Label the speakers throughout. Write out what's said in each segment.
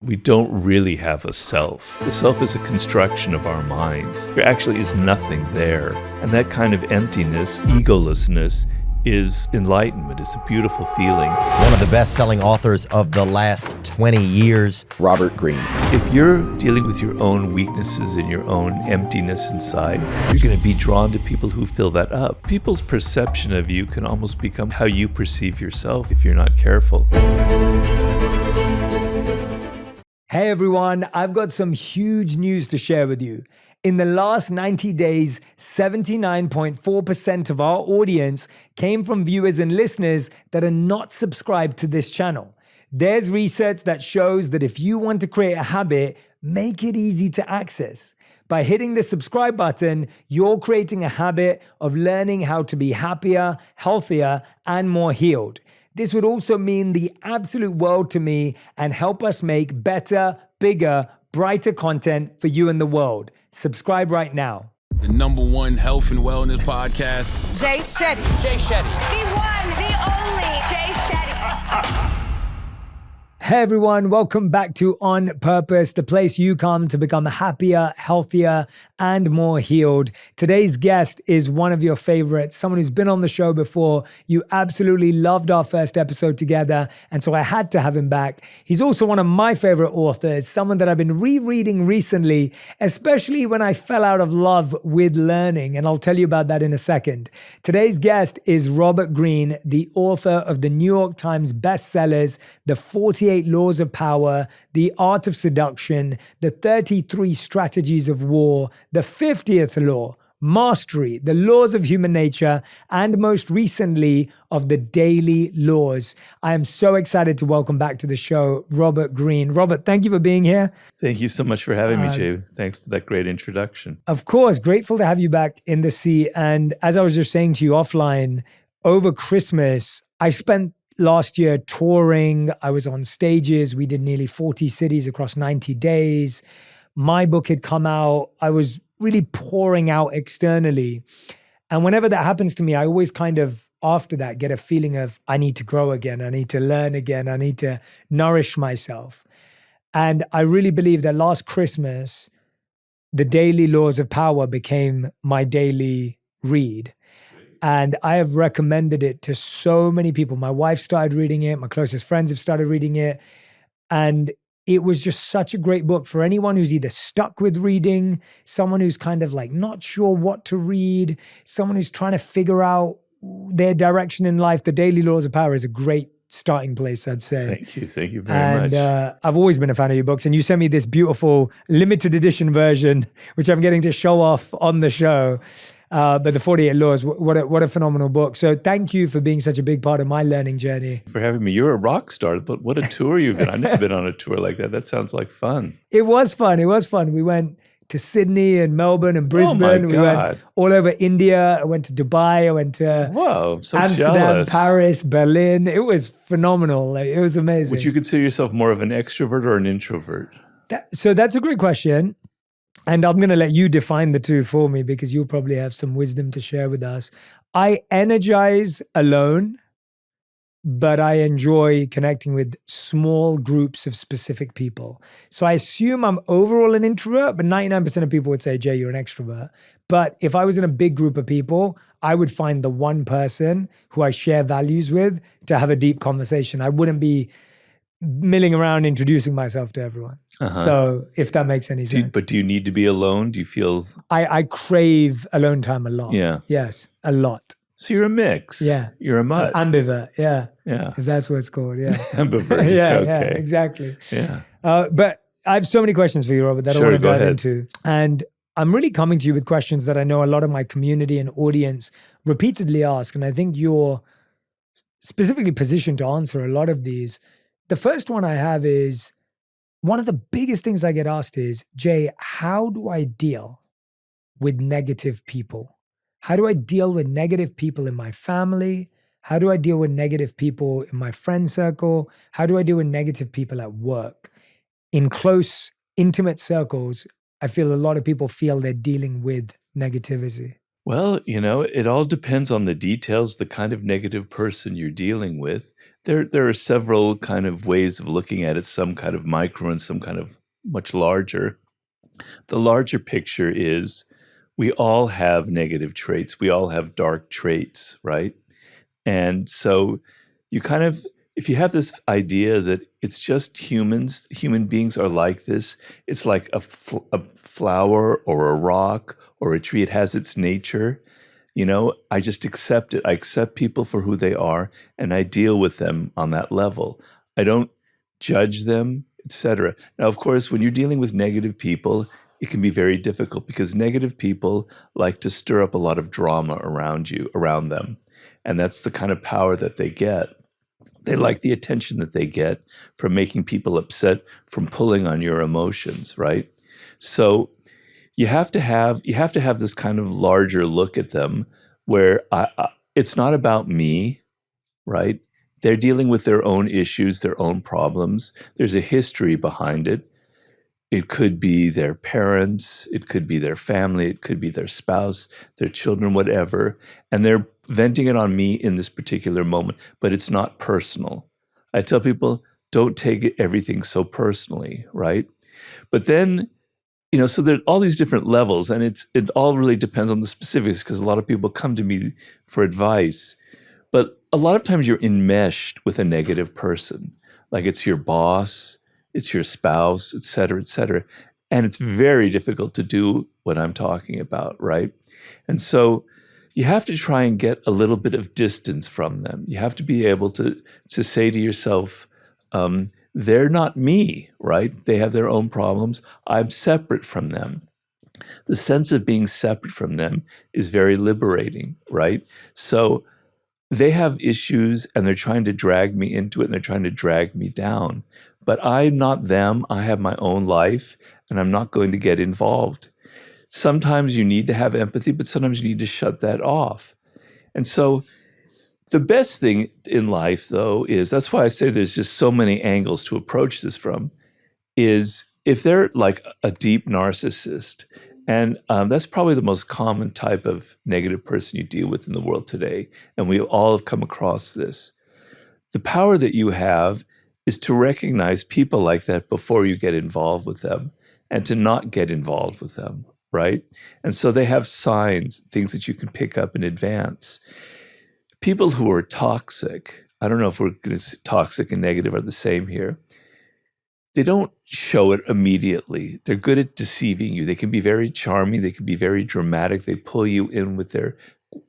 Speaker 1: We don't really have a self. The self is a construction of our minds. There actually is nothing there. And that kind of emptiness, egolessness, is enlightenment. It's a beautiful feeling.
Speaker 2: One of the best-selling authors of the last 20 years, Robert Greene.
Speaker 1: If you're dealing with your own weaknesses and your own emptiness inside, you're going to be drawn to people who fill that up. People's perception of you can almost become how you perceive yourself if you're not careful.
Speaker 3: Hey everyone, I've got some huge news to share with you. In the last 90 days, 79.4% of our audience came from viewers and listeners that are not subscribed to this channel. There's research that shows that if you want to create a habit, make it easy to access. By hitting the subscribe button, you're creating a habit of learning how to be happier, healthier, and more healed. This would also mean the absolute world to me and help us make better, bigger, brighter content for you and the world. Subscribe right now.
Speaker 4: The #1 health and wellness podcast.
Speaker 5: Jay Shetty.
Speaker 4: Jay Shetty.
Speaker 5: The one, the only Jay Shetty.
Speaker 3: Hey everyone, welcome back to On Purpose, the place you come to become happier, healthier, and more healed. Today's guest is one of your favorites, someone who's been on the show before. You absolutely loved our first episode together, and so I had to have him back. He's also one of my favorite authors, someone that I've been rereading recently, especially when I fell out of love with learning, and I'll tell you about that in a second. Today's guest is Robert Greene, the author of the New York Times bestsellers, The 48 Laws of Power, The Art of Seduction, The 33 Strategies of War, The 50th Law, Mastery, The Laws of Human Nature, and most recently of the Daily Laws. I am so excited to welcome back to the show, Robert Greene. Robert, thank you for being here.
Speaker 1: Thank you so much for having me, Jay. Thanks for that great introduction.
Speaker 3: Of course, grateful to have you back in the seat. And as I was just saying to you offline, over Christmas, I spent last year touring. I was on stages. We did nearly 40 cities across 90 days. My book had come out. I was really pouring out externally. And whenever that happens to me, I always kind of, after that, get a feeling of, I need to grow again. I need to learn again. I need to nourish myself. And I really believe that last Christmas, the Daily Laws of Power became my daily read. And I have recommended it to so many people. My wife started reading it. My closest friends have started reading it. And it was just such a great book for anyone who's either stuck with reading, someone who's kind of like not sure what to read, someone who's trying to figure out their direction in life. The Daily Laws of Power is a great starting place, I'd say.
Speaker 1: Thank you. Thank you very much.
Speaker 3: And I've always been a fan of your books. And you sent me this beautiful limited edition version, which I'm getting to show off on the show. But the 48 Laws, what a phenomenal book. So thank you for being such a big part of my learning journey.
Speaker 1: For having me. You're a rock star, but what a tour you've been. I've never been on a tour like that. That sounds like fun.
Speaker 3: It was fun. It was fun. We went to Sydney and Melbourne and Brisbane.
Speaker 1: Oh my God.
Speaker 3: We went all over India. I went to Dubai. I went to Amsterdam,
Speaker 1: jealous.
Speaker 3: Paris, Berlin. It was phenomenal. Like, it was amazing.
Speaker 1: Would you consider yourself more of an extrovert or an introvert?
Speaker 3: So that's a great question. And I'm going to let you define the two for me because you'll probably have some wisdom to share with us. I energize alone, but I enjoy connecting with small groups of specific people. So I assume I'm overall an introvert, but 99% of people would say, Jay, you're an extrovert. But if I was in a big group of people, I would find the one person who I share values with to have a deep conversation. I wouldn't be milling around introducing myself to everyone. So if that makes any sense.
Speaker 1: But do you need to be alone? Do you feel...
Speaker 3: I crave alone time a lot.
Speaker 1: Yeah.
Speaker 3: Yes, a lot.
Speaker 1: So you're a mix.
Speaker 3: Yeah.
Speaker 1: You're a mutt.
Speaker 3: Ambivert, yeah.
Speaker 1: Yeah.
Speaker 3: If that's what it's called, yeah.
Speaker 1: Ambivert.
Speaker 3: yeah,
Speaker 1: Okay.
Speaker 3: yeah, exactly.
Speaker 1: Yeah.
Speaker 3: But I have so many questions for you, Robert, that I want to
Speaker 1: Go
Speaker 3: dive
Speaker 1: ahead.
Speaker 3: into. And I'm really coming to you with questions that I know a lot of my community and audience repeatedly ask. And I think you're specifically positioned to answer a lot of these. The first one I have is, one of the biggest things I get asked is, Jay, how do I deal with negative people? How do I deal with negative people in my family? How do I deal with negative people in my friend circle? How do I deal with negative people at work? In close, intimate circles, I feel a lot of people feel they're dealing with negativity.
Speaker 1: Well, it all depends on the details, the kind of negative person you're dealing with. There are several kind of ways of looking at it, some kind of micro and some kind of much larger. The larger picture is we all have negative traits. We all have dark traits, right? And so you kind of, if you have this idea that it's just human beings are like this, it's like a flower or a rock or a tree, it has its nature. I just accept it. I accept people for who they are, and I deal with them on that level. I don't judge them, etc. Now, of course, when you're dealing with negative people, it can be very difficult because negative people like to stir up a lot of drama around them. And that's the kind of power that they get. They like the attention that they get from making people upset, from pulling on your emotions, right? So you have to have this kind of larger look at them where it's not about me, right? They're dealing with their own issues, their own problems. There's a history behind it. It could be their parents, it could be their family, it could be their spouse, their children, whatever. And they're venting it on me in this particular moment, but it's not personal. I tell people, don't take everything so personally, right? But then, so there are all these different levels, and it all really depends on the specifics because a lot of people come to me for advice. But a lot of times you're enmeshed with a negative person, like it's your boss, it's your spouse, et cetera, and it's very difficult to do what I'm talking about, right? And so you have to try and get a little bit of distance from them. You have to be able to say to yourself, they're not me, right? They have their own problems. I'm separate from them. The sense of being separate from them is very liberating, right? So they have issues and they're trying to drag me into it and they're trying to drag me down. But I'm not them. I have my own life and I'm not going to get involved. Sometimes you need to have empathy, but sometimes you need to shut that off. And so the best thing in life, though, is that's why I say there's just so many angles to approach this from, is if they're like a deep narcissist, and that's probably the most common type of negative person you deal with in the world today, and we all have come across this. The power that you have is to recognize people like that before you get involved with them and to not get involved with them, right? And so they have signs, things that you can pick up in advance. People who are toxic, I don't know if we're going to say toxic and negative are the same here. They don't show it immediately. They're good at deceiving you. They can be very charming. They can be very dramatic. They pull you in with their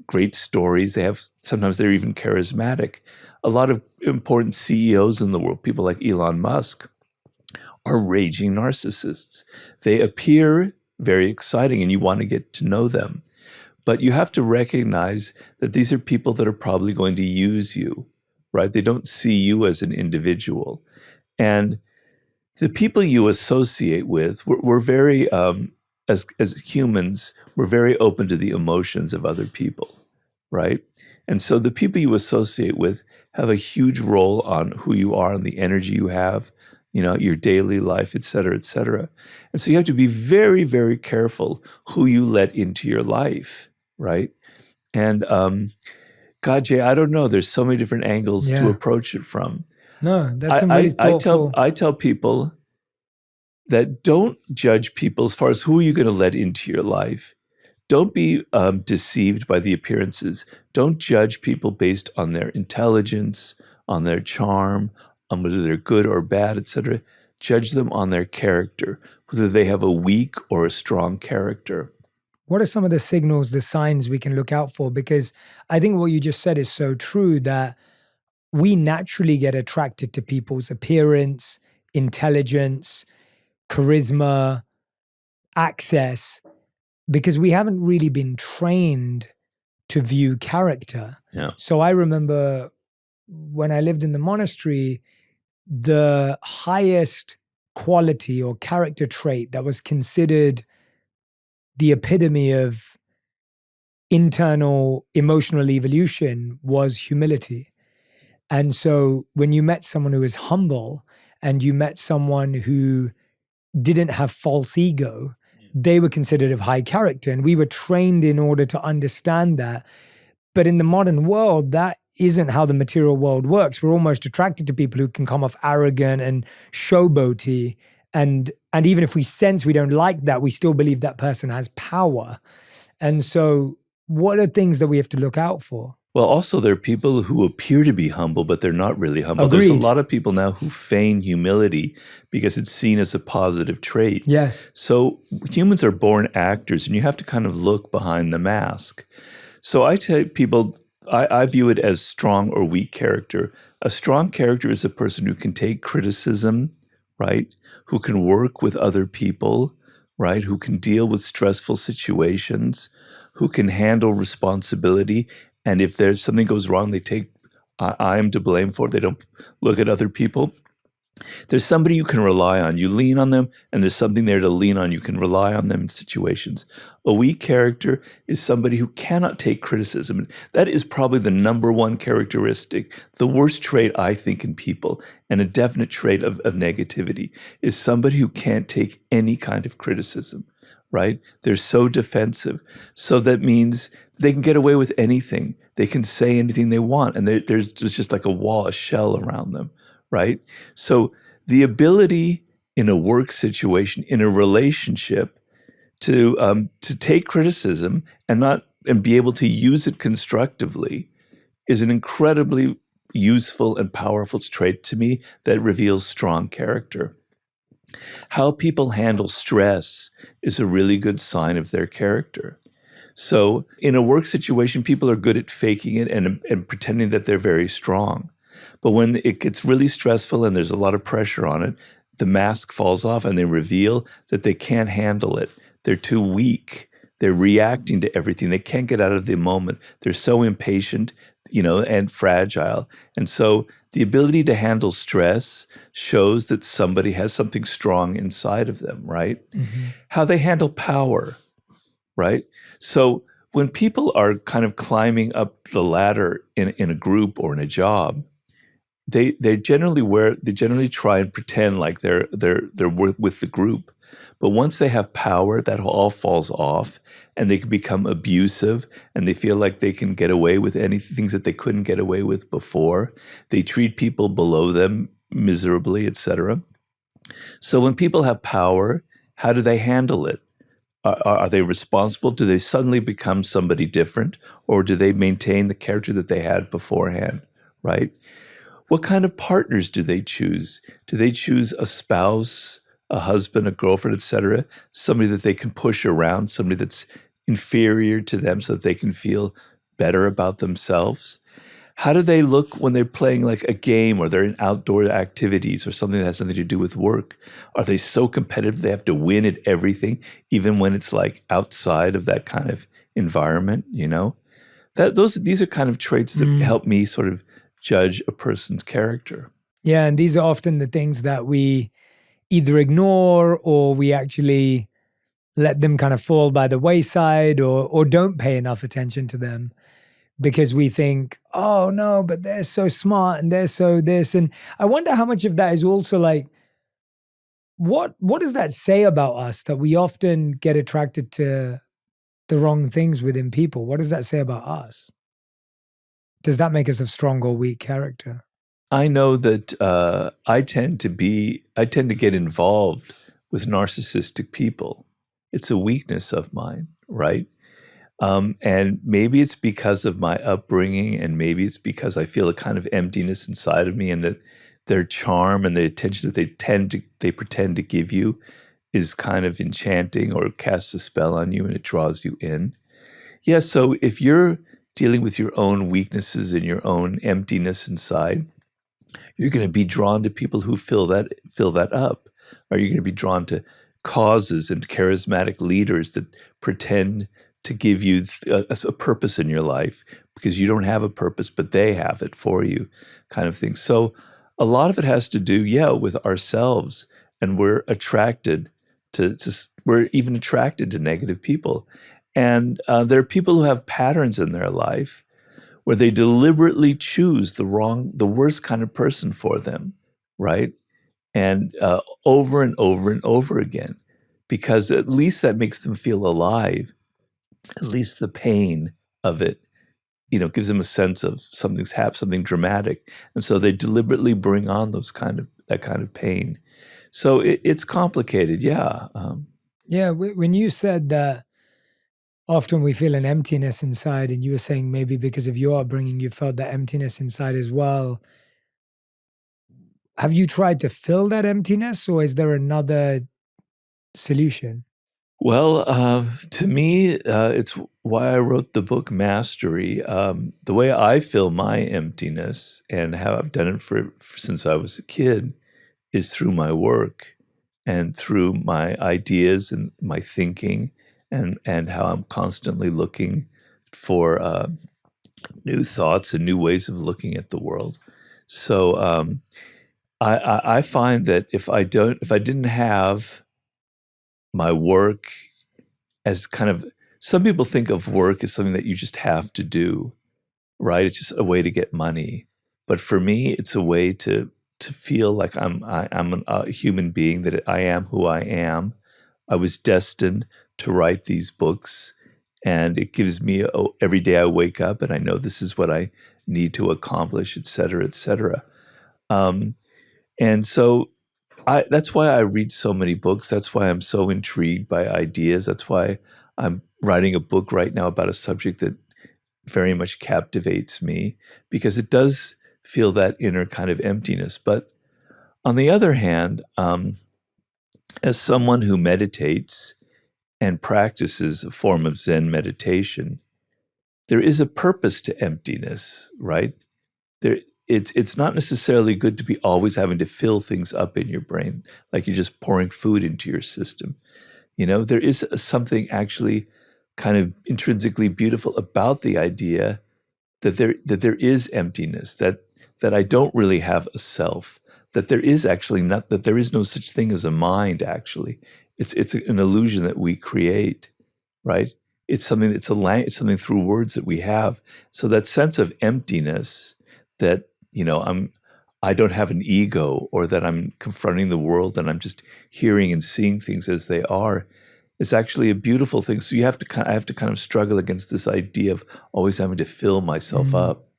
Speaker 1: great stories. Sometimes they're even charismatic. A lot of important CEOs in the world, people like Elon Musk, are raging narcissists. They appear very exciting and you want to get to know them. But you have to recognize that these are people that are probably going to use you, right? They don't see you as an individual. And the people you associate with, we're very, as humans, we're very open to the emotions of other people, right? And so the people you associate with have a huge role on who you are and the energy you have, your daily life, et cetera, et cetera. And so you have to be very, very careful who you let into your life, right? And God, Jay, I don't know. There's so many different angles to approach it from.
Speaker 3: No, that's really thoughtful.
Speaker 1: I tell people that don't judge people as far as who you're going to let into your life. Don't be deceived by the appearances. Don't judge people based on their intelligence, on their charm, on whether they're good or bad, etc. Judge them on their character, whether they have a weak or a strong character.
Speaker 3: What are some of the signals, the signs we can look out for? Because I think what you just said is so true that we naturally get attracted to people's appearance, intelligence, charisma, access, because we haven't really been trained to view character.
Speaker 1: Yeah.
Speaker 3: So I remember when I lived in the monastery, the highest quality or character trait that was considered the epitome of internal emotional evolution was humility. And so when you met someone who was humble and you met someone who didn't have false ego they were considered of high character. And we were trained in order to understand that. But in the modern world, that isn't how the material world works. We're almost attracted to people who can come off arrogant and showboaty. And even if we sense we don't like that, we still believe that person has power. And so what are things that we have to look out for?
Speaker 1: Well, also there are people who appear to be humble, but they're not really humble.
Speaker 3: Agreed.
Speaker 1: There's a lot of people now who feign humility because it's seen as a positive trait.
Speaker 3: Yes.
Speaker 1: So humans are born actors, and you have to kind of look behind the mask. So I tell people, I view it as strong or weak character. A strong character is a person who can take criticism, right? Who can work with other people, right? Who can deal with stressful situations, who can handle responsibility. And if there's something goes wrong, they take, I am to blame for it. They don't look at other people. There's somebody you can rely on. You lean on them, and there's something there to lean on. You can rely on them in situations. A weak character is somebody who cannot take criticism. That is probably the number one characteristic, the worst trait, I think, in people, and a definite trait of negativity, is somebody who can't take any kind of criticism, right? They're so defensive. So that means they can get away with anything. They can say anything they want, and there's just like a wall, a shell around them, right? So the ability in a work situation, in a relationship, to take criticism and be able to use it constructively is an incredibly useful and powerful trait to me that reveals strong character. How people handle stress is a really good sign of their character. So in a work situation, people are good at faking it and pretending that they're very strong. But when it gets really stressful and there's a lot of pressure on it, the mask falls off and they reveal that they can't handle it. They're too weak. They're reacting to everything. They can't get out of the moment. They're so impatient, and fragile. And so the ability to handle stress shows that somebody has something strong inside of them, right? Mm-hmm. How they handle power, right? So when people are kind of climbing up the ladder in a group or in a job, they generally try and pretend like they're with the group. But once they have power, that all falls off, and they can become abusive, and they feel like they can get away with things that they couldn't get away with before. They treat people below them miserably, etc. So when people have power, how do they handle it? Are they responsible? Do they suddenly become somebody different, or do they maintain the character that they had beforehand, right? What kind of partners do they choose? Do they choose a spouse, a husband, a girlfriend, etc., somebody that they can push around, somebody that's inferior to them so that they can feel better about themselves? How do they look when they're playing like a game or they're in outdoor activities or something that has nothing to do with work? Are they so competitive they have to win at everything, even when it's like outside of that kind of environment, These are kind of traits that help me sort of judge a person's character.
Speaker 3: Yeah, and these are often the things that we either ignore or we actually let them kind of fall by the wayside or don't pay enough attention to them because we think, oh no, but they're so smart and they're so this. And I wonder how much of that is also like, what does that say about us that we often get attracted to the wrong things within people? What does that say about us? Does that make us a strong or weak character?
Speaker 1: I know that I tend to get involved with narcissistic people. It's a weakness of mine, right? And maybe it's because of my upbringing, and maybe it's because I feel a kind of emptiness inside of me, and that their charm and the attention that they pretend to give you is kind of enchanting or casts a spell on you and it draws you in. Yeah, so if you're dealing with your own weaknesses and your own emptiness inside, you're going to be drawn to people who fill that up. Or you're going to be drawn to causes and charismatic leaders that pretend to give you a purpose in your life because you don't have a purpose, but they have it for you, kind of thing. So a lot of it has to do, with ourselves, and we're attracted we're even attracted to negative people. And there are people who have patterns in their life where they deliberately choose the worst kind of person for them, right? And over and over and over again, because at least that makes them feel alive. At least the pain of it, gives them a sense of something dramatic. And so they deliberately bring on that kind of pain. So it's complicated. Yeah.
Speaker 3: When you said that often we feel an emptiness inside, and you were saying maybe because of your upbringing, you felt that emptiness inside as well. Have you tried to fill that emptiness, or is there another solution?
Speaker 1: Well, to me, it's why I wrote the book Mastery. The way I fill my emptiness and how I've done it since I was a kid is through my work and through my ideas and my thinking and how I'm constantly looking for new thoughts and new ways of looking at the world. So I find that if I didn't have my work as kind of, some people think of work as something that you just have to do, right? It's just a way to get money. But for me, it's a way to feel like I'm a human being, that I am who I am. I was destined to write these books, and it gives me every day I wake up and I know this is what I need to accomplish, et cetera, et cetera. And so that's why I read so many books. That's why I'm so intrigued by ideas. That's why I'm writing a book right now about a subject that very much captivates me, because it does feel that inner kind of emptiness. But on the other hand, as someone who meditates and practices a form of Zen meditation, there is a purpose to emptiness, right? It's not necessarily good to be always having to fill things up in your brain, like you're just pouring food into your system. There is something actually kind of intrinsically beautiful about the idea that there is emptiness, that I don't really have a self, that there is no such thing as a mind. Actually, it's an illusion that we create, right? It's something something through words that we have. So that sense of emptiness, that I don't have an ego, or that I'm confronting the world and I'm just hearing and seeing things as they are, is actually a beautiful thing. So I have to kind of struggle against this idea of always having to fill myself up.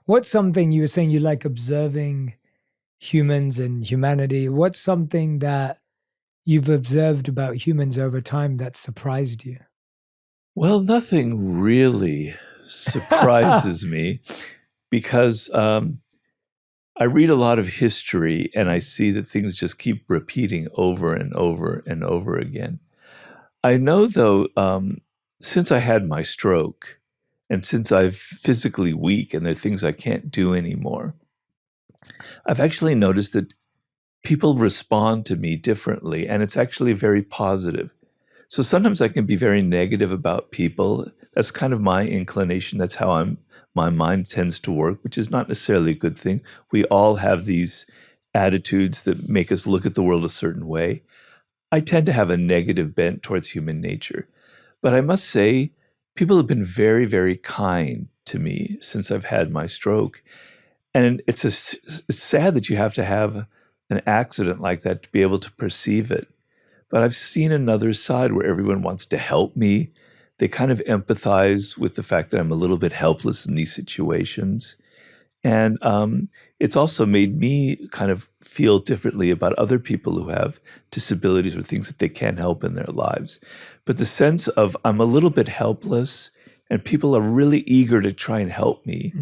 Speaker 3: What's something you were saying you like observing humans and humanity? What's something that you've observed about humans over time that surprised you?
Speaker 1: Well, nothing really surprises me, because I read a lot of history and I see that things just keep repeating over and over and over again. I know, though, since I had my stroke and since I'm physically weak and there are things I can't do anymore, I've actually noticed that people respond to me differently, and it's actually very positive. So sometimes I can be very negative about people. That's kind of my inclination. That's how my mind tends to work, which is not necessarily a good thing. We all have these attitudes that make us look at the world a certain way. I tend to have a negative bent towards human nature. But I must say, people have been very, very kind to me since I've had my stroke. And it's sad that you have to have an accident like that to be able to perceive it. But I've seen another side where everyone wants to help me. They kind of empathize with the fact that I'm a little bit helpless in these situations. And it's also made me kind of feel differently about other people who have disabilities or things that they can't help in their lives. But the sense of I'm a little bit helpless and people are really eager to try and help me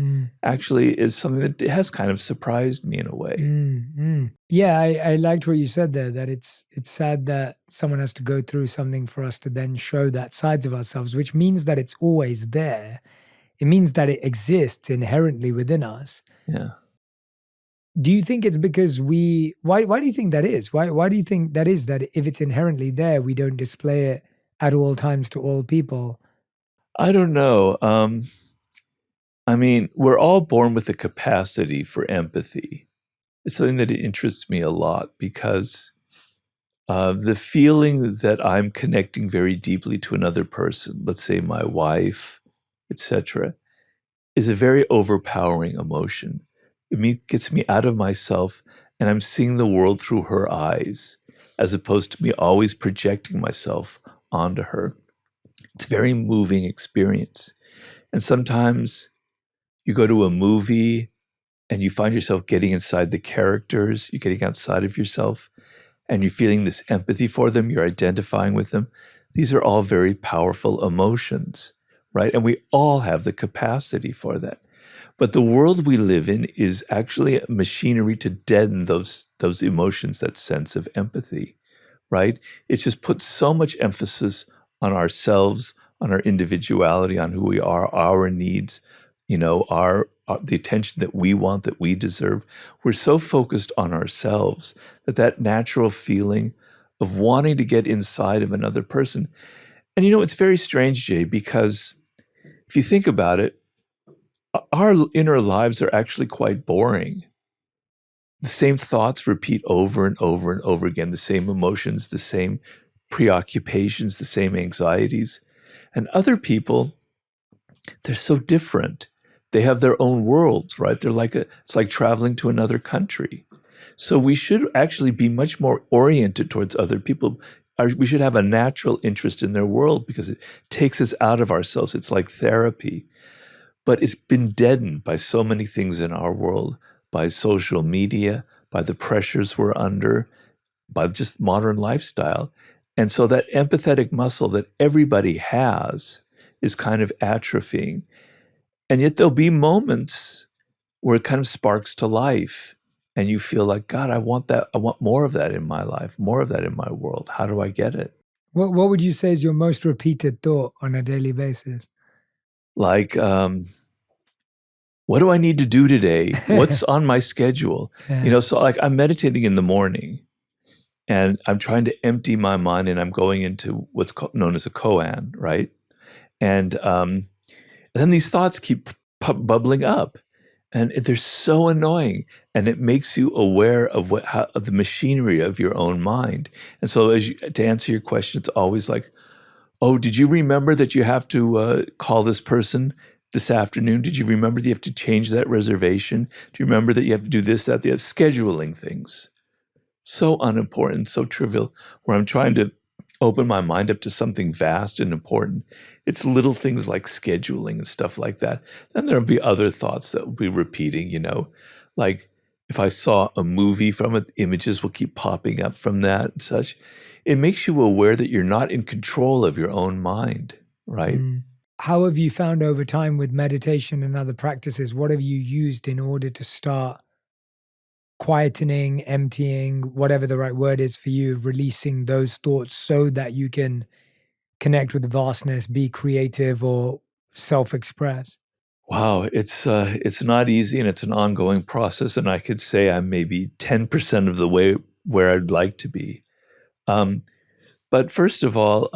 Speaker 1: actually is something that has kind of surprised me in a way.
Speaker 3: Yeah, I liked what you said there, that it's sad that someone has to go through something for us to then show that sides of ourselves, which means that it's always there. It means that it exists inherently within us.
Speaker 1: Yeah.
Speaker 3: Do you think it's because why do you think that is? Why do you think that is, that if it's inherently there, we don't display it at all times to all people?
Speaker 1: I don't know. I mean, we're all born with a capacity for empathy. It's something that interests me a lot, because the feeling that I'm connecting very deeply to another person, let's say my wife, etc., is a very overpowering emotion. It gets me out of myself, and I'm seeing the world through her eyes. as opposed to me always projecting myself onto her. It's a very moving experience. And sometimes you go to a movie and you find yourself getting inside the characters, you're getting outside of yourself, and you're feeling this empathy for them, you're identifying with them. These are all very powerful emotions, right? And we all have the capacity for that. But the world we live in is actually a machinery to deaden those emotions, that sense of empathy, right? It's just put so much emphasis on ourselves, on our individuality, on who we are, our needs, the attention that we want, that we deserve. We're so focused on ourselves that natural feeling of wanting to get inside of another person. And it's very strange, Jay, because if you think about it, our inner lives are actually quite boring. The same thoughts repeat over and over and over again, the same emotions, the same preoccupations, the same anxieties. And other people, they're so different. They have their own worlds, right? It's like traveling to another country. So we should actually be much more oriented towards other people. We should have a natural interest in their world because it takes us out of ourselves. It's like therapy. But it's been deadened by so many things in our world, by social media, by the pressures we're under, by just modern lifestyle. And so that empathetic muscle that everybody has is kind of atrophying. And yet there'll be moments where it kind of sparks to life and you feel like, God, I want that. I want more of that in my life, more of that in my world. How do I get it?
Speaker 3: What would you say is your most repeated thought on a daily basis?
Speaker 1: Like, what do I need to do today? What's on my schedule?
Speaker 3: Yeah.
Speaker 1: So like I'm meditating in the morning and I'm trying to empty my mind and I'm going into what's known as a koan, right? And then these thoughts keep bubbling up and they're so annoying and it makes you aware of of the machinery of your own mind. And so to answer your question, it's always like, oh, did you remember that you have to call this person this afternoon? Did you remember that you have to change that reservation? Do you remember that you have to do this, that, the other? Scheduling things. So unimportant, so trivial, where I'm trying to open my mind up to something vast and important. It's little things like scheduling and stuff like that. Then there'll be other thoughts that will be repeating, like if I saw a movie from it, images will keep popping up from that and such. It makes you aware that you're not in control of your own mind, right?
Speaker 3: How have you found over time with meditation and other practices, what have you used in order to start quietening, emptying, whatever the right word is for you, releasing those thoughts so that you can connect with the vastness, be creative or self-express?
Speaker 1: Wow, it's not easy and it's an ongoing process. And I could say I'm maybe 10% of the way where I'd like to be. But first of all,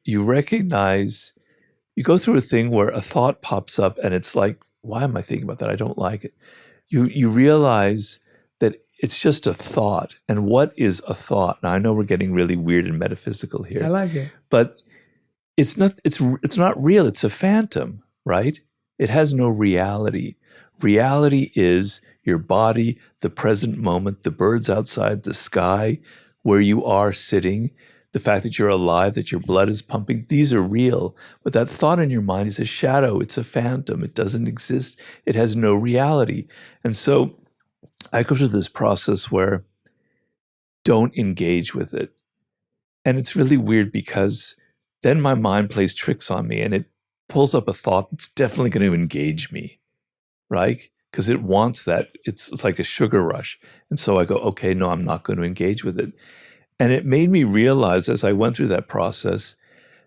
Speaker 1: you recognize, you go through a thing where a thought pops up and it's like, why am I thinking about that? I don't like it. You realize that it's just a thought. And what is a thought? Now, I know we're getting really weird and metaphysical here.
Speaker 3: I like it.
Speaker 1: But it's not real. It's a phantom, right? It has no reality. Reality is your body, the present moment, the birds outside, the sky, where you are sitting, the fact that you're alive, that your blood is pumping. These are real. But that thought in your mind is a shadow. It's a phantom. It doesn't exist. It has no reality. And so I go through this process where don't engage with it. And it's really weird because then my mind plays tricks on me and it pulls up a thought that's definitely going to engage me, right? Because it wants that. It's like a sugar rush. And so I go, okay, no, I'm not going to engage with it. And it made me realize as I went through that process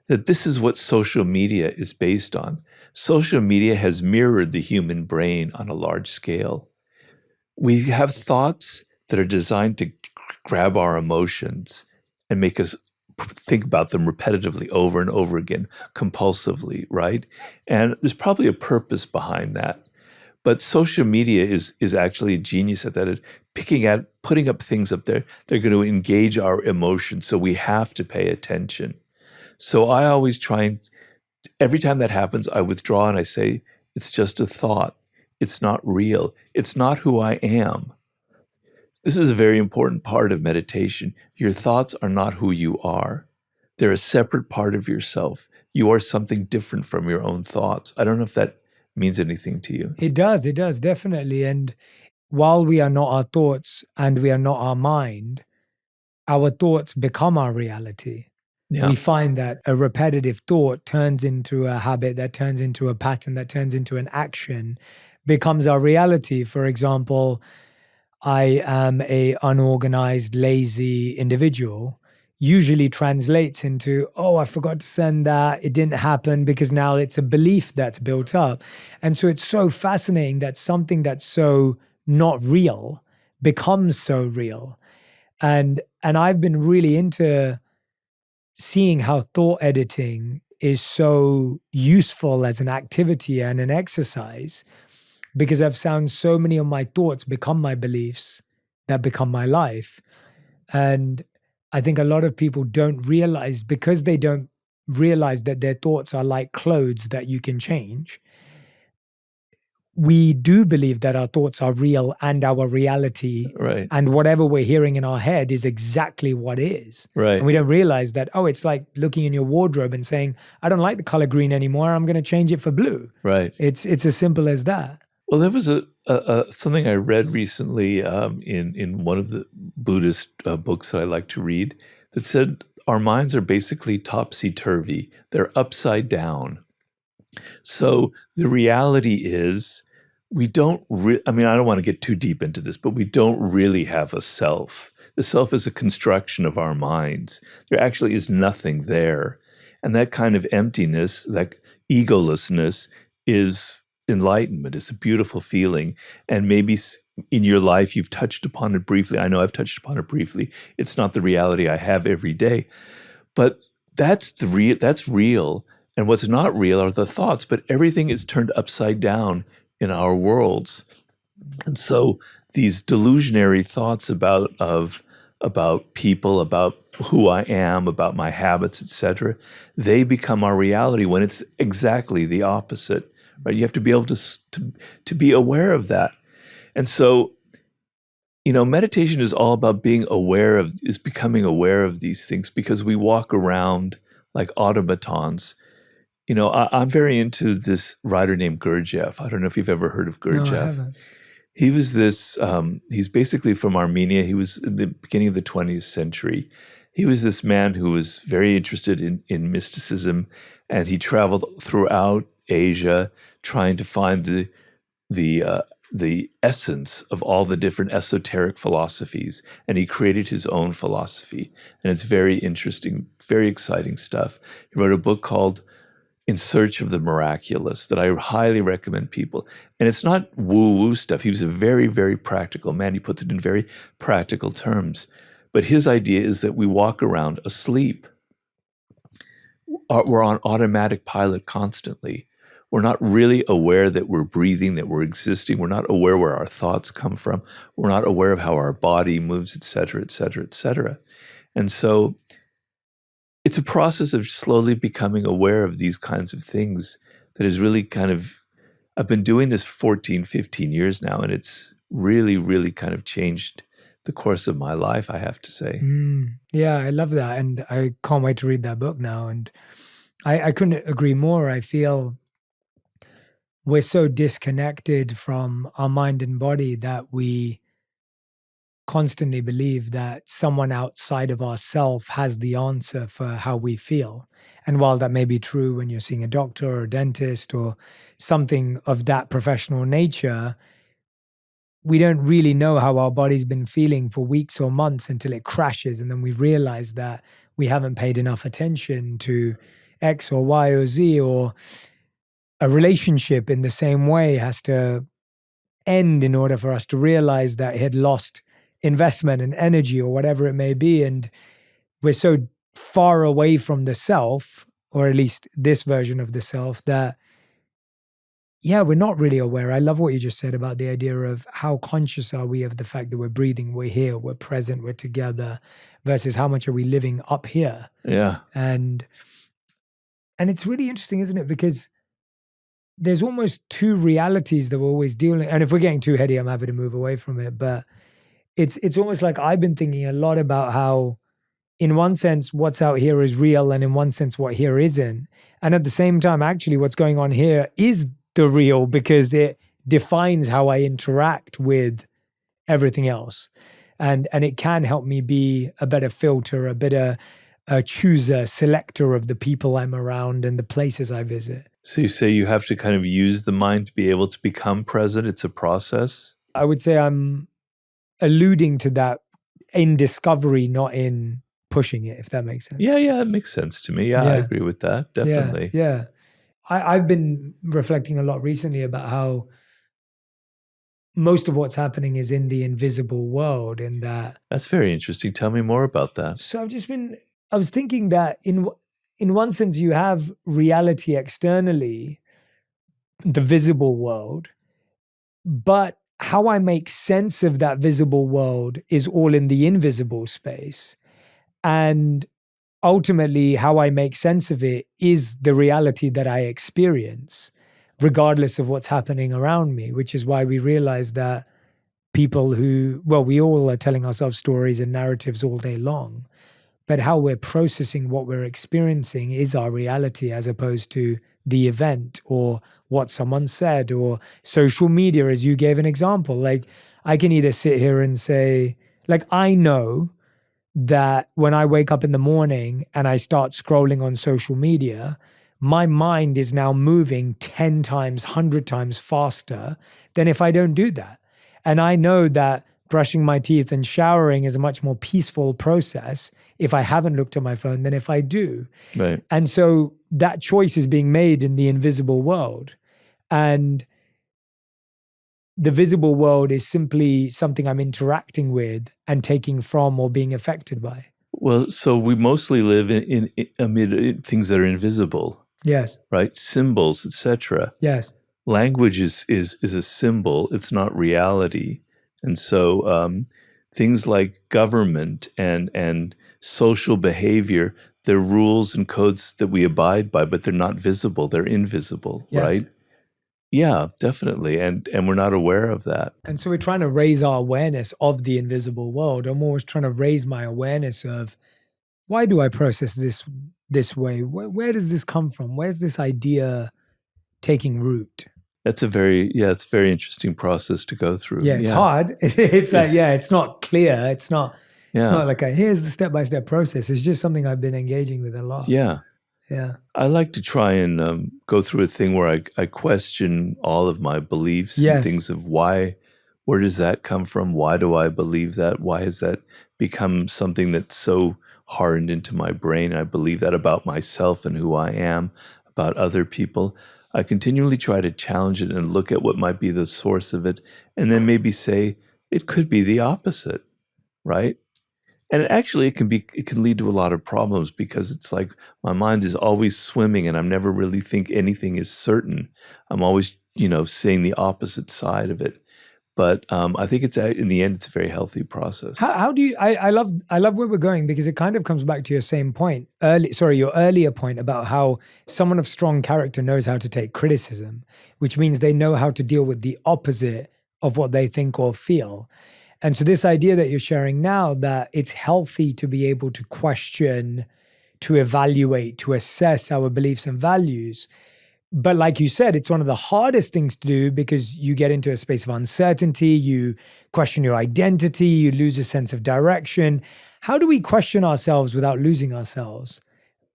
Speaker 1: that this is what social media is based on. Social media has mirrored the human brain on a large scale. We have thoughts that are designed to grab our emotions and make us think about them repetitively over and over again, compulsively, right? And there's probably a purpose behind that. But social media is actually a genius at that, at putting up things up there. They're going to engage our emotions, so we have to pay attention. So I always try and, every time that happens, I withdraw and I say, it's just a thought. It's not real. It's not who I am. This is a very important part of meditation. Your thoughts are not who you are. They're a separate part of yourself. You are something different from your own thoughts. I don't know if that means anything to you.
Speaker 3: It does, definitely. And while we are not our thoughts and we are not our mind, our thoughts become our reality.
Speaker 1: Yeah.
Speaker 3: We find that a repetitive thought turns into a habit, that turns into a pattern, that turns into an action, becomes our reality. For example, I am a unorganized, lazy individual, usually translates into, oh, I forgot to send that. It didn't happen, because now it's a belief that's built up. And so it's so fascinating that something that's so not real becomes so real. And I've been really into seeing how thought editing is so useful as an activity and an exercise, because I've found so many of my thoughts become my beliefs that become my life. And I think a lot of people don't realize, because they don't realize that their thoughts are like clothes that you can change. We do believe that our thoughts are real and our reality,
Speaker 1: Right.
Speaker 3: and whatever we're hearing in our head is exactly what is.
Speaker 1: Right.
Speaker 3: And we don't realize that, oh, it's like looking in your wardrobe and saying, I don't like the color green anymore, I'm going to change it for blue.
Speaker 1: Right.
Speaker 3: It's as simple as that.
Speaker 1: Well, there was something I read recently in one of the Buddhist books that I like to read that said our minds are basically topsy-turvy. They're upside down. So the reality is we don't I mean, I don't want to get too deep into this, but we don't really have a self. The self is a construction of our minds. There actually is nothing there. And that kind of emptiness, that egolessness, is enlightenment. It's a beautiful feeling. And maybe in your life you've touched upon it briefly. I know I've touched upon it briefly. It's not the reality I have every day. But that's real. And what's not real are the thoughts. But everything is turned upside down in our worlds. And so these delusionary thoughts about people, about who I am, about my habits, etc., they become our reality when it's exactly the opposite. Right? You have to be able to be aware of that. And so, meditation is all about becoming aware of these things, because we walk around like automatons. I'm very into this writer named Gurdjieff. I don't know if you've ever heard of Gurdjieff.
Speaker 3: No, I haven't.
Speaker 1: He was he's basically from Armenia. He was in the beginning of the 20th century. He was this man who was very interested in mysticism, and he traveled throughout Asia trying to find the essence of all the different esoteric philosophies. And he created his own philosophy. And it's very interesting, very exciting stuff. He wrote a book called In Search of the Miraculous that I highly recommend people. And it's not woo-woo stuff. He was a very, very practical man. He puts it in very practical terms. But his idea is that we walk around asleep. We're on automatic pilot constantly. We're not really aware that we're breathing, that we're existing. We're not aware where our thoughts come from. We're not aware of how our body moves, et cetera, et cetera, et cetera. And so it's a process of slowly becoming aware of these kinds of things that is really I've been doing this 14, 15 years now, and it's really, really kind of changed the course of my life, I have to say.
Speaker 3: Yeah, I love that. And I can't wait to read that book now. And I couldn't agree more. I feel we're so disconnected from our mind and body that we constantly believe that someone outside of ourselves has the answer for how we feel. And while that may be true when you're seeing a doctor or a dentist or something of that professional nature, we don't really know how our body's been feeling for weeks or months until it crashes. And then we realize that we haven't paid enough attention to X or Y or Z, or a relationship in the same way has to end in order for us to realize that it had lost investment and energy or whatever it may be. And we're so far away from the self, or at least this version of the self, that we're not really aware. I love what you just said about the idea of how conscious are we of the fact that we're breathing, we're here, we're present, we're together, versus how much are we living up here.
Speaker 1: Yeah.
Speaker 3: And it's really interesting, isn't it? Because there's almost two realities that we're always dealing. And if we're getting too heady, I'm happy to move away from it. But it's almost like I've been thinking a lot about how, in one sense, what's out here is real, and in one sense, what here isn't. And at the same time, actually, what's going on here is the real, because it defines how I interact with everything else. And it can help me be a better filter, a better chooser, selector of the people I'm around and the places I visit.
Speaker 1: So you say you have to kind of use the mind to be able to become present. It's a process.
Speaker 3: I would say I'm alluding to that in discovery, not in pushing it, if that makes sense.
Speaker 1: Yeah, it makes sense to me. Yeah, I agree with that. Definitely.
Speaker 3: Yeah. I've been reflecting a lot recently about how most of what's happening is in the invisible world, and
Speaker 1: that's very interesting. Tell me more about that.
Speaker 3: So I was thinking that in one sense you have reality externally, the visible world, but how I make sense of that visible world is all in the invisible space. And ultimately, how I make sense of it is the reality that I experience, regardless of what's happening around me, which is why we realize that people we all are telling ourselves stories and narratives all day long, but how we're processing what we're experiencing is our reality, as opposed to the event or what someone said or social media, as you gave an example. Like, I can either sit here and say, like, I know that when I wake up in the morning and I start scrolling on social media, my mind is now moving 10 times, 100 times faster than if I don't do that. And I know that brushing my teeth and showering is a much more peaceful process if I haven't looked at my phone than if I do.
Speaker 1: Right.
Speaker 3: And so that choice is being made in the invisible world. And the visible world is simply something I'm interacting with and taking from or being affected by.
Speaker 1: Well, so we mostly live in amid things that are invisible.
Speaker 3: Yes.
Speaker 1: Right? Symbols, etc.
Speaker 3: Yes.
Speaker 1: Language is a symbol. It's not reality. And so things like government and social behavior, they're rules and codes that we abide by, but they're not visible. They're invisible,
Speaker 3: yes.
Speaker 1: right? Yeah, definitely. And we're not aware of that.
Speaker 3: And so we're trying to raise our awareness of the invisible world. I'm always trying to raise my awareness of, why do I process this way? Where does this come from? Where's this idea taking root?
Speaker 1: It's a very interesting process to go through.
Speaker 3: Yeah, it's hard. It's not clear. It's not like here's the step-by-step process. It's just something I've been engaging with a lot.
Speaker 1: Yeah.
Speaker 3: Yeah.
Speaker 1: I like to try and go through a thing where I question all of my beliefs and things of where does that come from? Why do I believe that? Why has that become something that's so hardened into my brain? I believe that about myself and who I am, about other people. I continually try to challenge it and look at what might be the source of it, and then maybe say it could be the opposite, right? And actually, it can lead to a lot of problems, because it's like my mind is always swimming, and I'm never really think anything is certain. I'm always, seeing the opposite side of it. But I think in the end, it's a very healthy process.
Speaker 3: How do you? I love where we're going, because it kind of comes back to your same point, your earlier point about how someone of strong character knows how to take criticism, which means they know how to deal with the opposite of what they think or feel. And so this idea that you're sharing now, that it's healthy to be able to question, to evaluate, to assess our beliefs and values. But like you said, it's one of the hardest things to do, because you get into a space of uncertainty, you question your identity, you lose a sense of direction. How do we question ourselves without losing ourselves,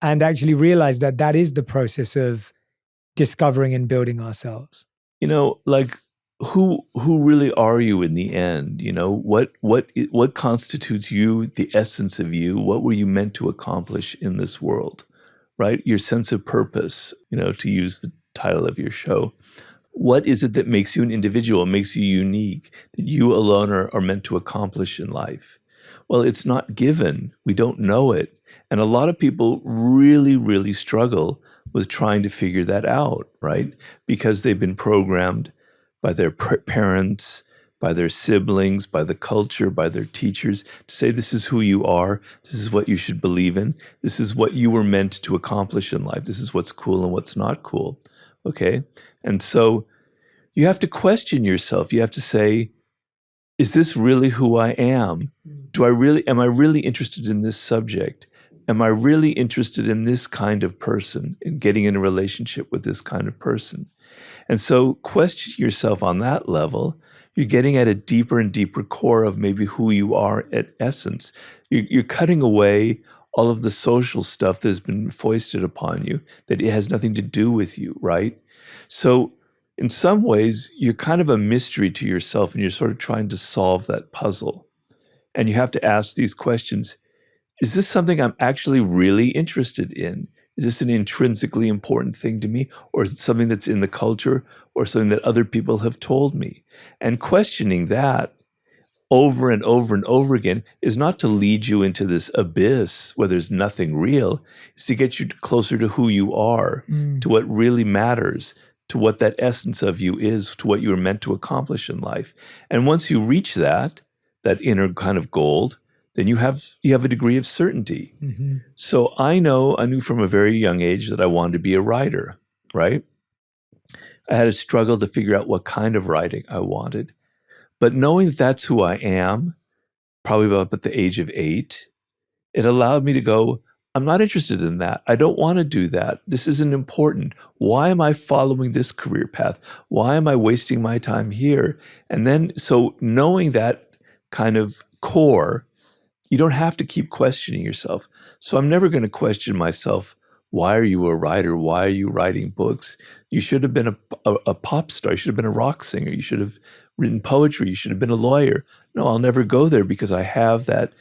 Speaker 3: and actually realize that that is the process of discovering and building ourselves?
Speaker 1: Who really are you in the end? What constitutes you, the essence of you? What were you meant to accomplish in this world, right? Your sense of purpose, to use the title of your show. What is it that makes you an individual, makes you unique, that you alone are meant to accomplish in life? Well, it's not given. We don't know it. And a lot of people really, really struggle with trying to figure that out, right? Because they've been programmed by their parents, by their siblings, by the culture, by their teachers, to say this is who you are, this is what you should believe in, this is what you were meant to accomplish in life, this is what's cool and what's not cool, okay? And so you have to question yourself. You have to say, is this really who I am? Am I really interested in this subject? Am I really interested in this kind of person, in getting in a relationship with this kind of person? And so question yourself on that level. You're getting at a deeper and deeper core of maybe who you are at essence. You're cutting away all of the social stuff that has been foisted upon you, that it has nothing to do with you, right? So in some ways, you're kind of a mystery to yourself, and you're sort of trying to solve that puzzle. And you have to ask these questions. Is this something I'm actually really interested in? Is this an intrinsically important thing to me? Or is it something that's in the culture or something that other people have told me? And questioning that over and over and over again is not to lead you into this abyss where there's nothing real. It's to get you closer to who you are, to what really matters, to what that essence of you is, to what you were meant to accomplish in life. And once you reach that inner kind of gold, then you have a degree of certainty. Mm-hmm. So I knew from a very young age that I wanted to be a writer, right? I had a struggle to figure out what kind of writing I wanted. But knowing that that's who I am, probably about at the age of 8, it allowed me to go, I'm not interested in that. I don't want to do that. This isn't important. Why am I following this career path? Why am I wasting my time here? And then, so knowing that kind of core, you don't have to keep questioning yourself. So I'm never going to question myself. Why are you a writer? Why are you writing books? You should have been a pop star. You should have been a rock singer. You should have written poetry. You should have been a lawyer. No, I'll never go there because I have that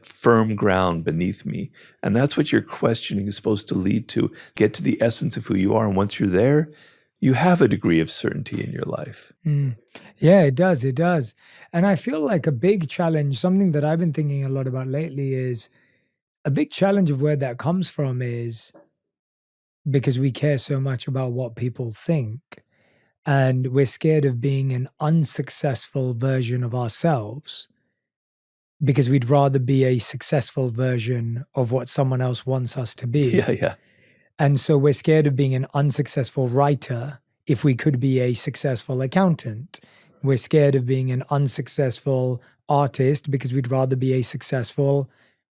Speaker 1: firm ground beneath me. And that's what your questioning is supposed to lead to. Get to the essence of who you are. And once you're there, you have a degree of certainty in your life.
Speaker 3: Yeah, it does. It does. And I feel like a big challenge, something that I've been thinking a lot about lately, is a big challenge of where that comes from is because we care so much about what people think, and we're scared of being an unsuccessful version of ourselves because we'd rather be a successful version of what someone else wants us to be.
Speaker 1: Yeah.
Speaker 3: And so we're scared of being an unsuccessful writer if we could be a successful accountant. We're scared of being an unsuccessful artist because we'd rather be a successful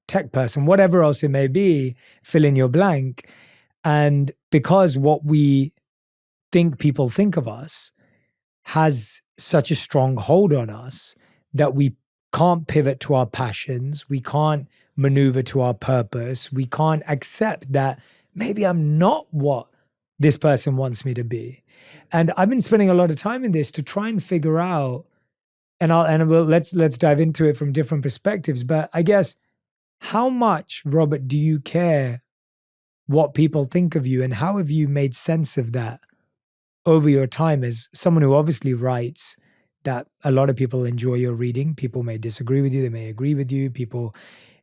Speaker 3: tech person, whatever else it may be, fill in your blank. And because what we think people think of us has such a strong hold on us that we can't pivot to our passions, we can't maneuver to our purpose, we can't accept that maybe I'm not what this person wants me to be. And I've been spending a lot of time in this to try and figure out, let's dive into it from different perspectives. But I guess, how much, Robert, do you care what people think of you, and how have you made sense of that over your time as someone who obviously writes that a lot of people enjoy your reading? People may disagree with you, they may agree with you, people,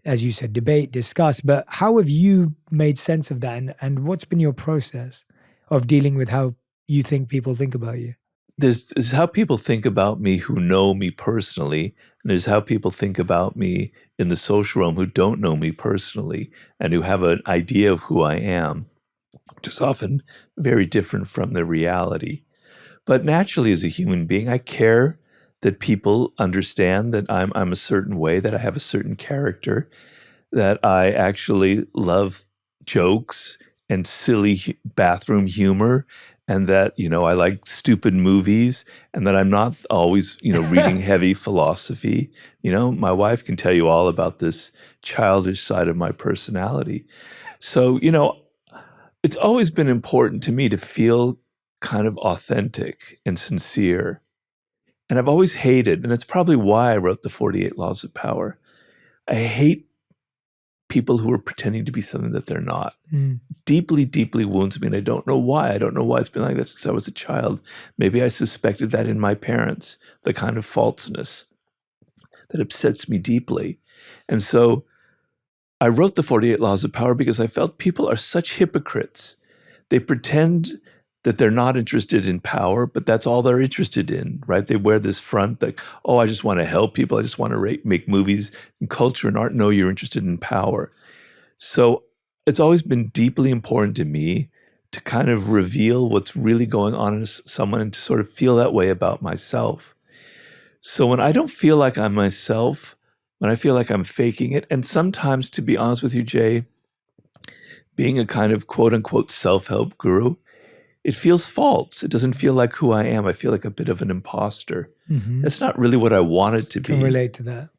Speaker 3: as you said, debate, discuss, but how have you made sense of that, and what's been your process of dealing with how you think people think about you?
Speaker 1: There's how people think about me who know me personally, and there's how people think about me in the social realm who don't know me personally and who have an idea of who I am, which is often very different from the reality. But naturally, as a human being, I care that people understand that I'm a certain way, that I have a certain character, that I actually love jokes and silly bathroom humor, and that, I like stupid movies, and that I'm not always, reading heavy philosophy. My wife can tell you all about this childish side of my personality. So, it's always been important to me to feel kind of authentic and sincere. And I've always hated, and it's probably why I wrote the 48 Laws of Power. I hate people who are pretending to be something that they're not. Deeply, deeply wounds me, and I don't know why. I don't know why it's been like that since I was a child. Maybe I suspected that in my parents, the kind of falseness that upsets me deeply. And so I wrote the 48 Laws of Power because I felt people are such hypocrites. They pretend that they're not interested in power, but that's all they're interested in, right? They wear this front like, oh, I just want to help people. I just want to make movies and culture and art. No, you're interested in power. So it's always been deeply important to me to kind of reveal what's really going on in someone and to sort of feel that way about myself. So when I don't feel like I'm myself, when I feel like I'm faking it, and sometimes, to be honest with you, Jay, being a kind of quote unquote self-help guru, it feels false. It doesn't feel like who I am. I feel like a bit of an imposter. It's not really what I wanted to be.
Speaker 3: Can relate to that.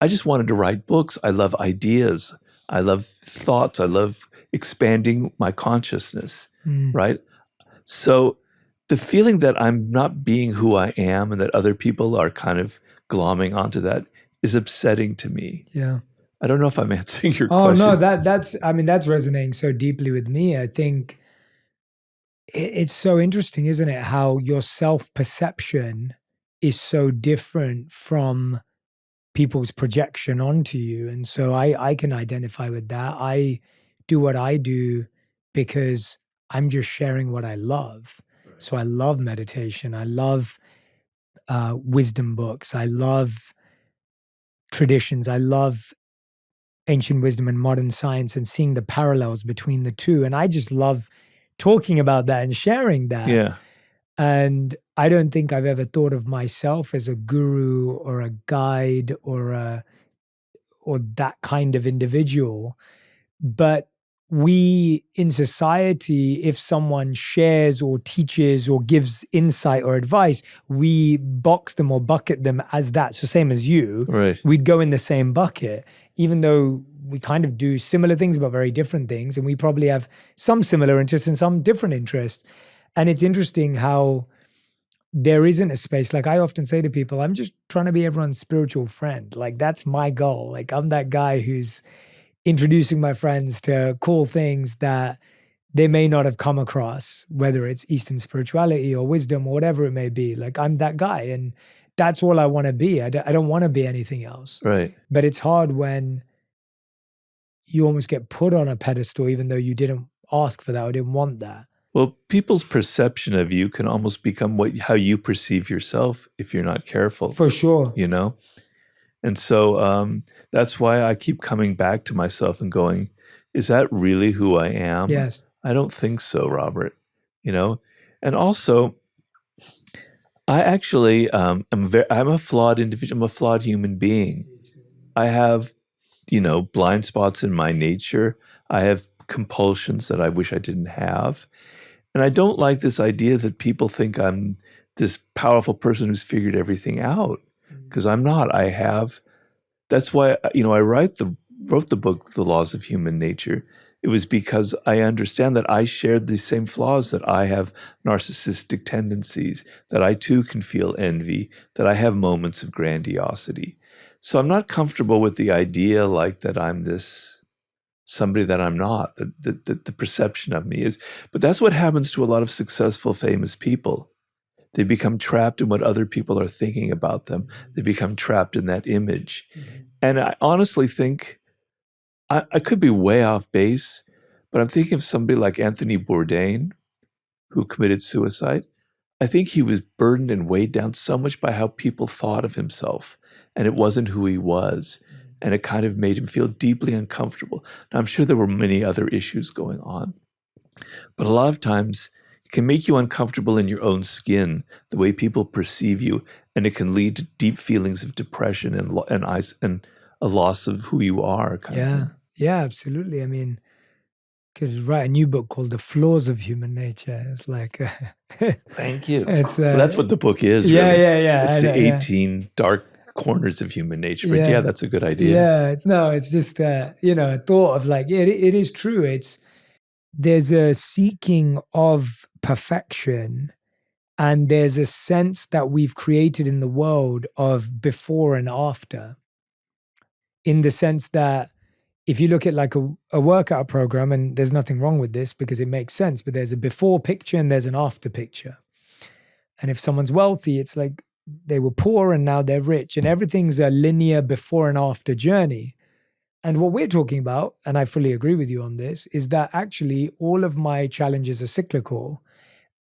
Speaker 1: I just wanted to write books. I love ideas. I love thoughts. I love expanding my consciousness, right? So the feeling that I'm not being who I am and that other people are kind of glomming onto that is upsetting to me.
Speaker 3: Yeah.
Speaker 1: I don't know if I'm answering your
Speaker 3: Oh,
Speaker 1: question.
Speaker 3: no, that's resonating so deeply with me. I think it's so interesting, isn't it? How your self-perception is so different from people's projection onto you. And so I can identify with that. I do what I do because I'm just sharing what I love. Right. So I love meditation. I love wisdom books. I love traditions. I love ancient wisdom and modern science and seeing the parallels between the two. And I just love talking about that and sharing that.
Speaker 1: Yeah.
Speaker 3: And I don't think I've ever thought of myself as a guru or a guide or that kind of individual. But we in society, if someone shares or teaches or gives insight or advice, we box them or bucket them as that. So same as you,
Speaker 1: Right.
Speaker 3: We'd go in the same bucket, even though we kind of do similar things but very different things. And we probably have some similar interests and some different interests. And it's interesting how there isn't a space. Like I often say to people, I'm just trying to be everyone's spiritual friend. Like that's my goal. Like I'm that guy who's introducing my friends to cool things that they may not have come across, whether it's Eastern spirituality or wisdom or whatever it may be. Like I'm that guy, and that's all I want to be. I don't want to be anything else.
Speaker 1: Right.
Speaker 3: But it's hard when you almost get put on a pedestal, even though you didn't ask for that or didn't want that.
Speaker 1: Well, people's perception of you can almost become how you perceive yourself if you're not careful.
Speaker 3: For sure.
Speaker 1: You know? And so that's why I keep coming back to myself and going, is that really who I am?
Speaker 3: Yes.
Speaker 1: I don't think so, Robert. You know? And also, I actually I'm a flawed individual. I'm a flawed human being. I have, blind spots in my nature. I have compulsions that I wish I didn't have. And I don't like this idea that people think I'm this powerful person who's figured everything out, because I'm not. That's why, I wrote the book, The Laws of Human Nature. It was because I understand that I shared these same flaws, that I have narcissistic tendencies, that I too can feel envy, that I have moments of grandiosity. So I'm not comfortable with the idea like that I'm this somebody that I'm not, that the perception of me is. But that's what happens to a lot of successful, famous people. They become trapped in what other people are thinking about them. They become trapped in that image. And I honestly think, I could be way off base, but I'm thinking of somebody like Anthony Bourdain, who committed suicide. I think he was burdened and weighed down so much by how people thought of himself, and it wasn't who he was. And it kind of made him feel deeply uncomfortable. Now, I'm sure there were many other issues going on, but a lot of times it can make you uncomfortable in your own skin, the way people perceive you, and it can lead to deep feelings of depression and a loss of who you are.
Speaker 3: Yeah, absolutely. I mean, could write a new book called The Flaws of Human Nature. It's like,
Speaker 1: thank you.
Speaker 3: It's
Speaker 1: well, that's what the book is.
Speaker 3: Yeah,
Speaker 1: really.
Speaker 3: yeah.
Speaker 1: It's the 18 dark corners of human nature. But yeah, that's a good idea.
Speaker 3: Yeah, it's just a thought of like, it is true. There's a seeking of perfection, and there's a sense that we've created in the world of before and after, in the sense that if you look at like a workout program, and there's nothing wrong with this because it makes sense, but there's a before picture and there's an after picture. And if someone's wealthy, it's like they were poor and now they're rich, and everything's a linear before and after journey. And what we're talking about, and I fully agree with you on this, is that actually all of my challenges are cyclical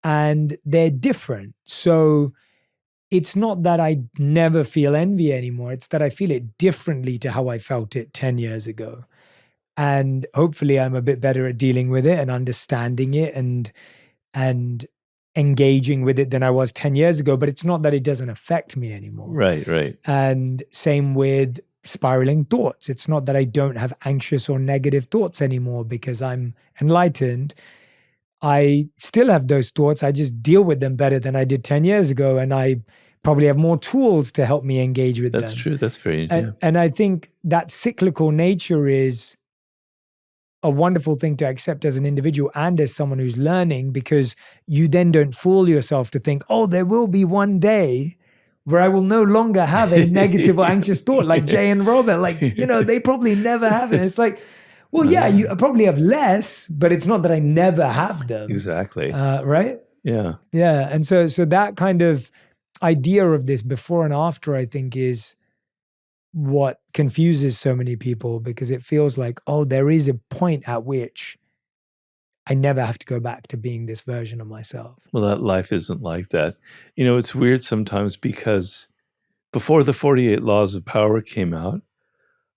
Speaker 3: and they're different. So it's not that I never feel envy anymore. It's that I feel it differently to how I felt it 10 years ago. And hopefully I'm a bit better at dealing with it and understanding it and engaging with it than I was 10 years ago, but it's not that it doesn't affect me anymore.
Speaker 1: Right.
Speaker 3: And same with spiraling thoughts. It's not that I don't have anxious or negative thoughts anymore because I'm enlightened. I still have those thoughts. I just deal with them better than I did 10 years ago. And I probably have more tools to help me engage with them.
Speaker 1: That's true. That's very,
Speaker 3: And I think that cyclical nature is a wonderful thing to accept as an individual and as someone who's learning, because you then don't fool yourself to think, oh, there will be one day where I will no longer have a negative or anxious thought like Jay and Robert. Like, they probably never have it. It's like, well, yeah, you probably have less, but it's not that I never have them.
Speaker 1: Exactly.
Speaker 3: Right?
Speaker 1: Yeah.
Speaker 3: Yeah. And so that kind of idea of this before and after, I think, is what confuses so many people, because it feels like, oh, there is a point at which I never have to go back to being this version of myself.
Speaker 1: Well, that life isn't like that. It's weird sometimes because before the 48 Laws of Power came out,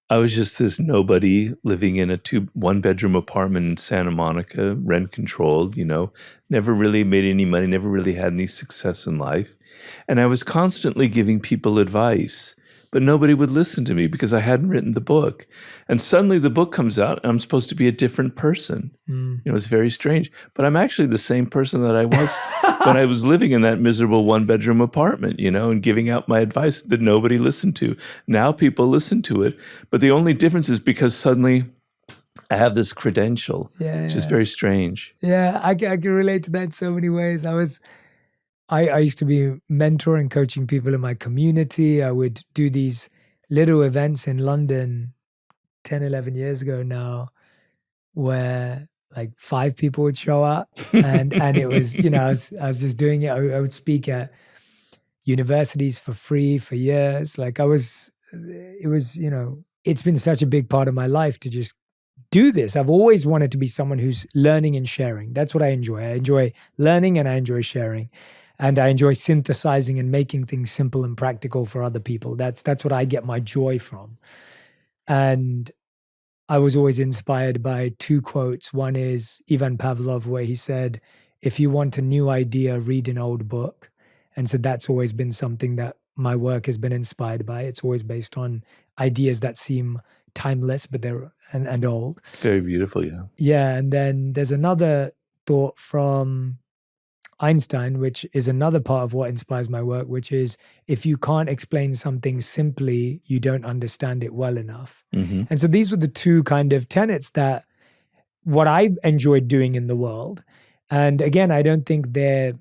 Speaker 1: I was just this nobody living in a one-bedroom apartment in Santa Monica, rent controlled, never really made any money, never really had any success in life. And I was constantly giving people advice, but nobody would listen to me because I hadn't written the book. And suddenly the book comes out and I'm supposed to be a different person. It's very strange. But I'm actually the same person that I was when I was living in that miserable one-bedroom apartment, and giving out my advice that nobody listened to. Now people listen to it. But the only difference is because suddenly I have this credential, which is very strange.
Speaker 3: Yeah, I can relate to that in so many ways. I used to be mentoring, coaching people in my community. I would do these little events in London 10, 11 years ago now, where like 5 people would show up and it was, I was just doing it. I would speak at universities for free for years. Like it's been such a big part of my life to just do this. I've always wanted to be someone who's learning and sharing. That's what I enjoy. I enjoy learning and I enjoy sharing. And I enjoy synthesizing and making things simple and practical for other people. That's what I get my joy from. And I was always inspired by 2 quotes. One is Ivan Pavlov, where he said, if you want a new idea, read an old book. And so that's always been something that my work has been inspired by. It's always based on ideas that seem timeless, but they're and old.
Speaker 1: Very beautiful, yeah.
Speaker 3: Yeah, and then there's another thought from Einstein, which is another part of what inspires my work, which is if you can't explain something simply, you don't understand it well enough. And so these were the 2 kind of tenets that what I enjoyed doing in the world. And again, I don't think they're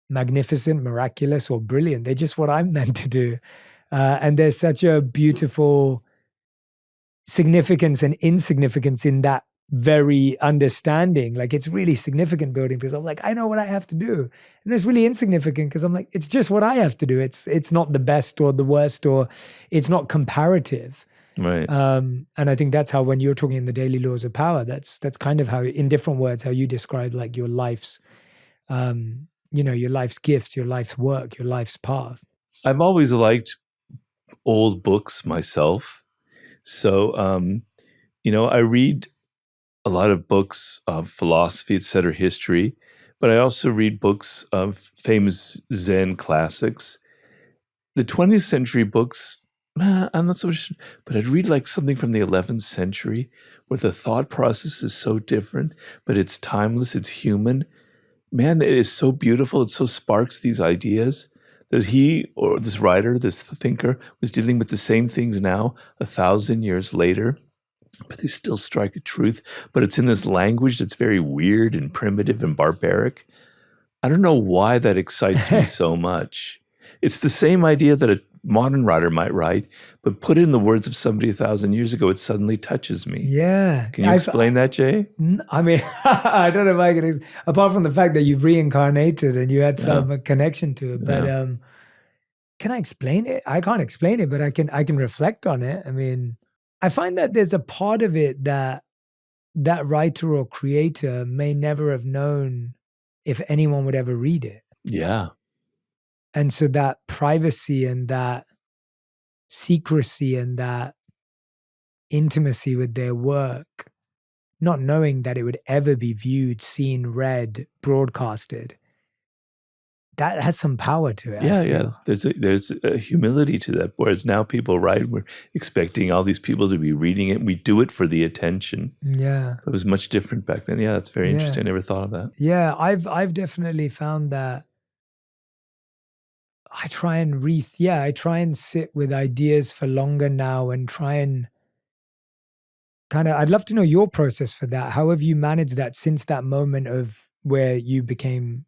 Speaker 3: magnificent, miraculous, or brilliant. They're just what I'm meant to do. And there's such a beautiful significance and insignificance in that very understanding. Like, it's really significant building because I'm like, I know what I have to do. And it's really insignificant because I'm like, it's just what I have to do. It's not the best or the worst, or it's not comparative.
Speaker 1: Right.
Speaker 3: And I think that's how, when you're talking in the daily laws of power, that's kind of how, in different words, how you describe like your life's, your life's gift, your life's work, your life's path.
Speaker 1: I've always liked old books myself. So, I read a lot of books of philosophy, etc., history, but I also read books of famous Zen classics. The 20th century books, I'm not so sure, but I'd read like something from the 11th century where the thought process is so different, but it's timeless, it's human. Man, it is so beautiful. It so sparks these ideas that he, or this writer, this thinker, was dealing with the same things now, 1,000 years later. But they still strike a truth, but it's in this language that's very weird and primitive and barbaric. I don't know why that excites me so much. It's the same idea that a modern writer might write, but put in the words of somebody 1,000 years ago, it suddenly touches me.
Speaker 3: Yeah.
Speaker 1: Can you explain that, Jay?
Speaker 3: I mean, I don't know if I can, apart from the fact that you've reincarnated and you had some connection to it, but can I explain it? I can't explain it, but I can reflect on it. I mean, I find that there's a part of it that writer or creator may never have known if anyone would ever read it.
Speaker 1: Yeah.
Speaker 3: And so that privacy and that secrecy and that intimacy with their work, not knowing that it would ever be viewed, seen, read, broadcasted, that has some power to it.
Speaker 1: Yeah,
Speaker 3: I
Speaker 1: yeah.
Speaker 3: feel.
Speaker 1: There's a humility to that. Whereas now people write, we're expecting all these people to be reading it. We do it for the attention.
Speaker 3: Yeah.
Speaker 1: It was much different back then. Yeah, that's very interesting. I never thought of that.
Speaker 3: Yeah, I've definitely found that I try and sit with ideas for longer now and try and kind of, I'd love to know your process for that. How have you managed that since that moment of where you became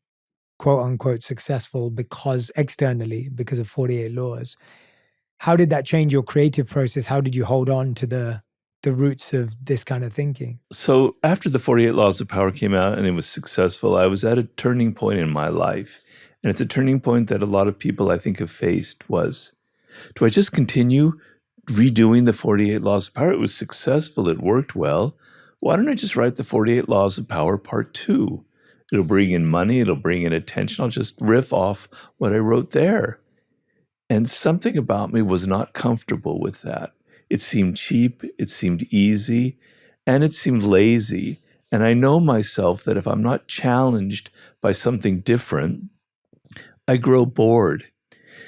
Speaker 3: quote unquote successful because externally, because of 48 Laws? How did that change your creative process? How did you hold on to the roots of this kind of thinking?
Speaker 1: So after the 48 Laws of Power came out and it was successful, I was at a turning point in my life. And it's a turning point that a lot of people I think have faced was, do I just continue redoing the 48 Laws of Power? It was successful. It worked well. Why don't I just write the 48 Laws of Power Part 2? It'll bring in money. It'll bring in attention. I'll just riff off what I wrote there. And something about me was not comfortable with that. It seemed cheap. It seemed easy. And it seemed lazy. And I know myself that if I'm not challenged by something different, I grow bored.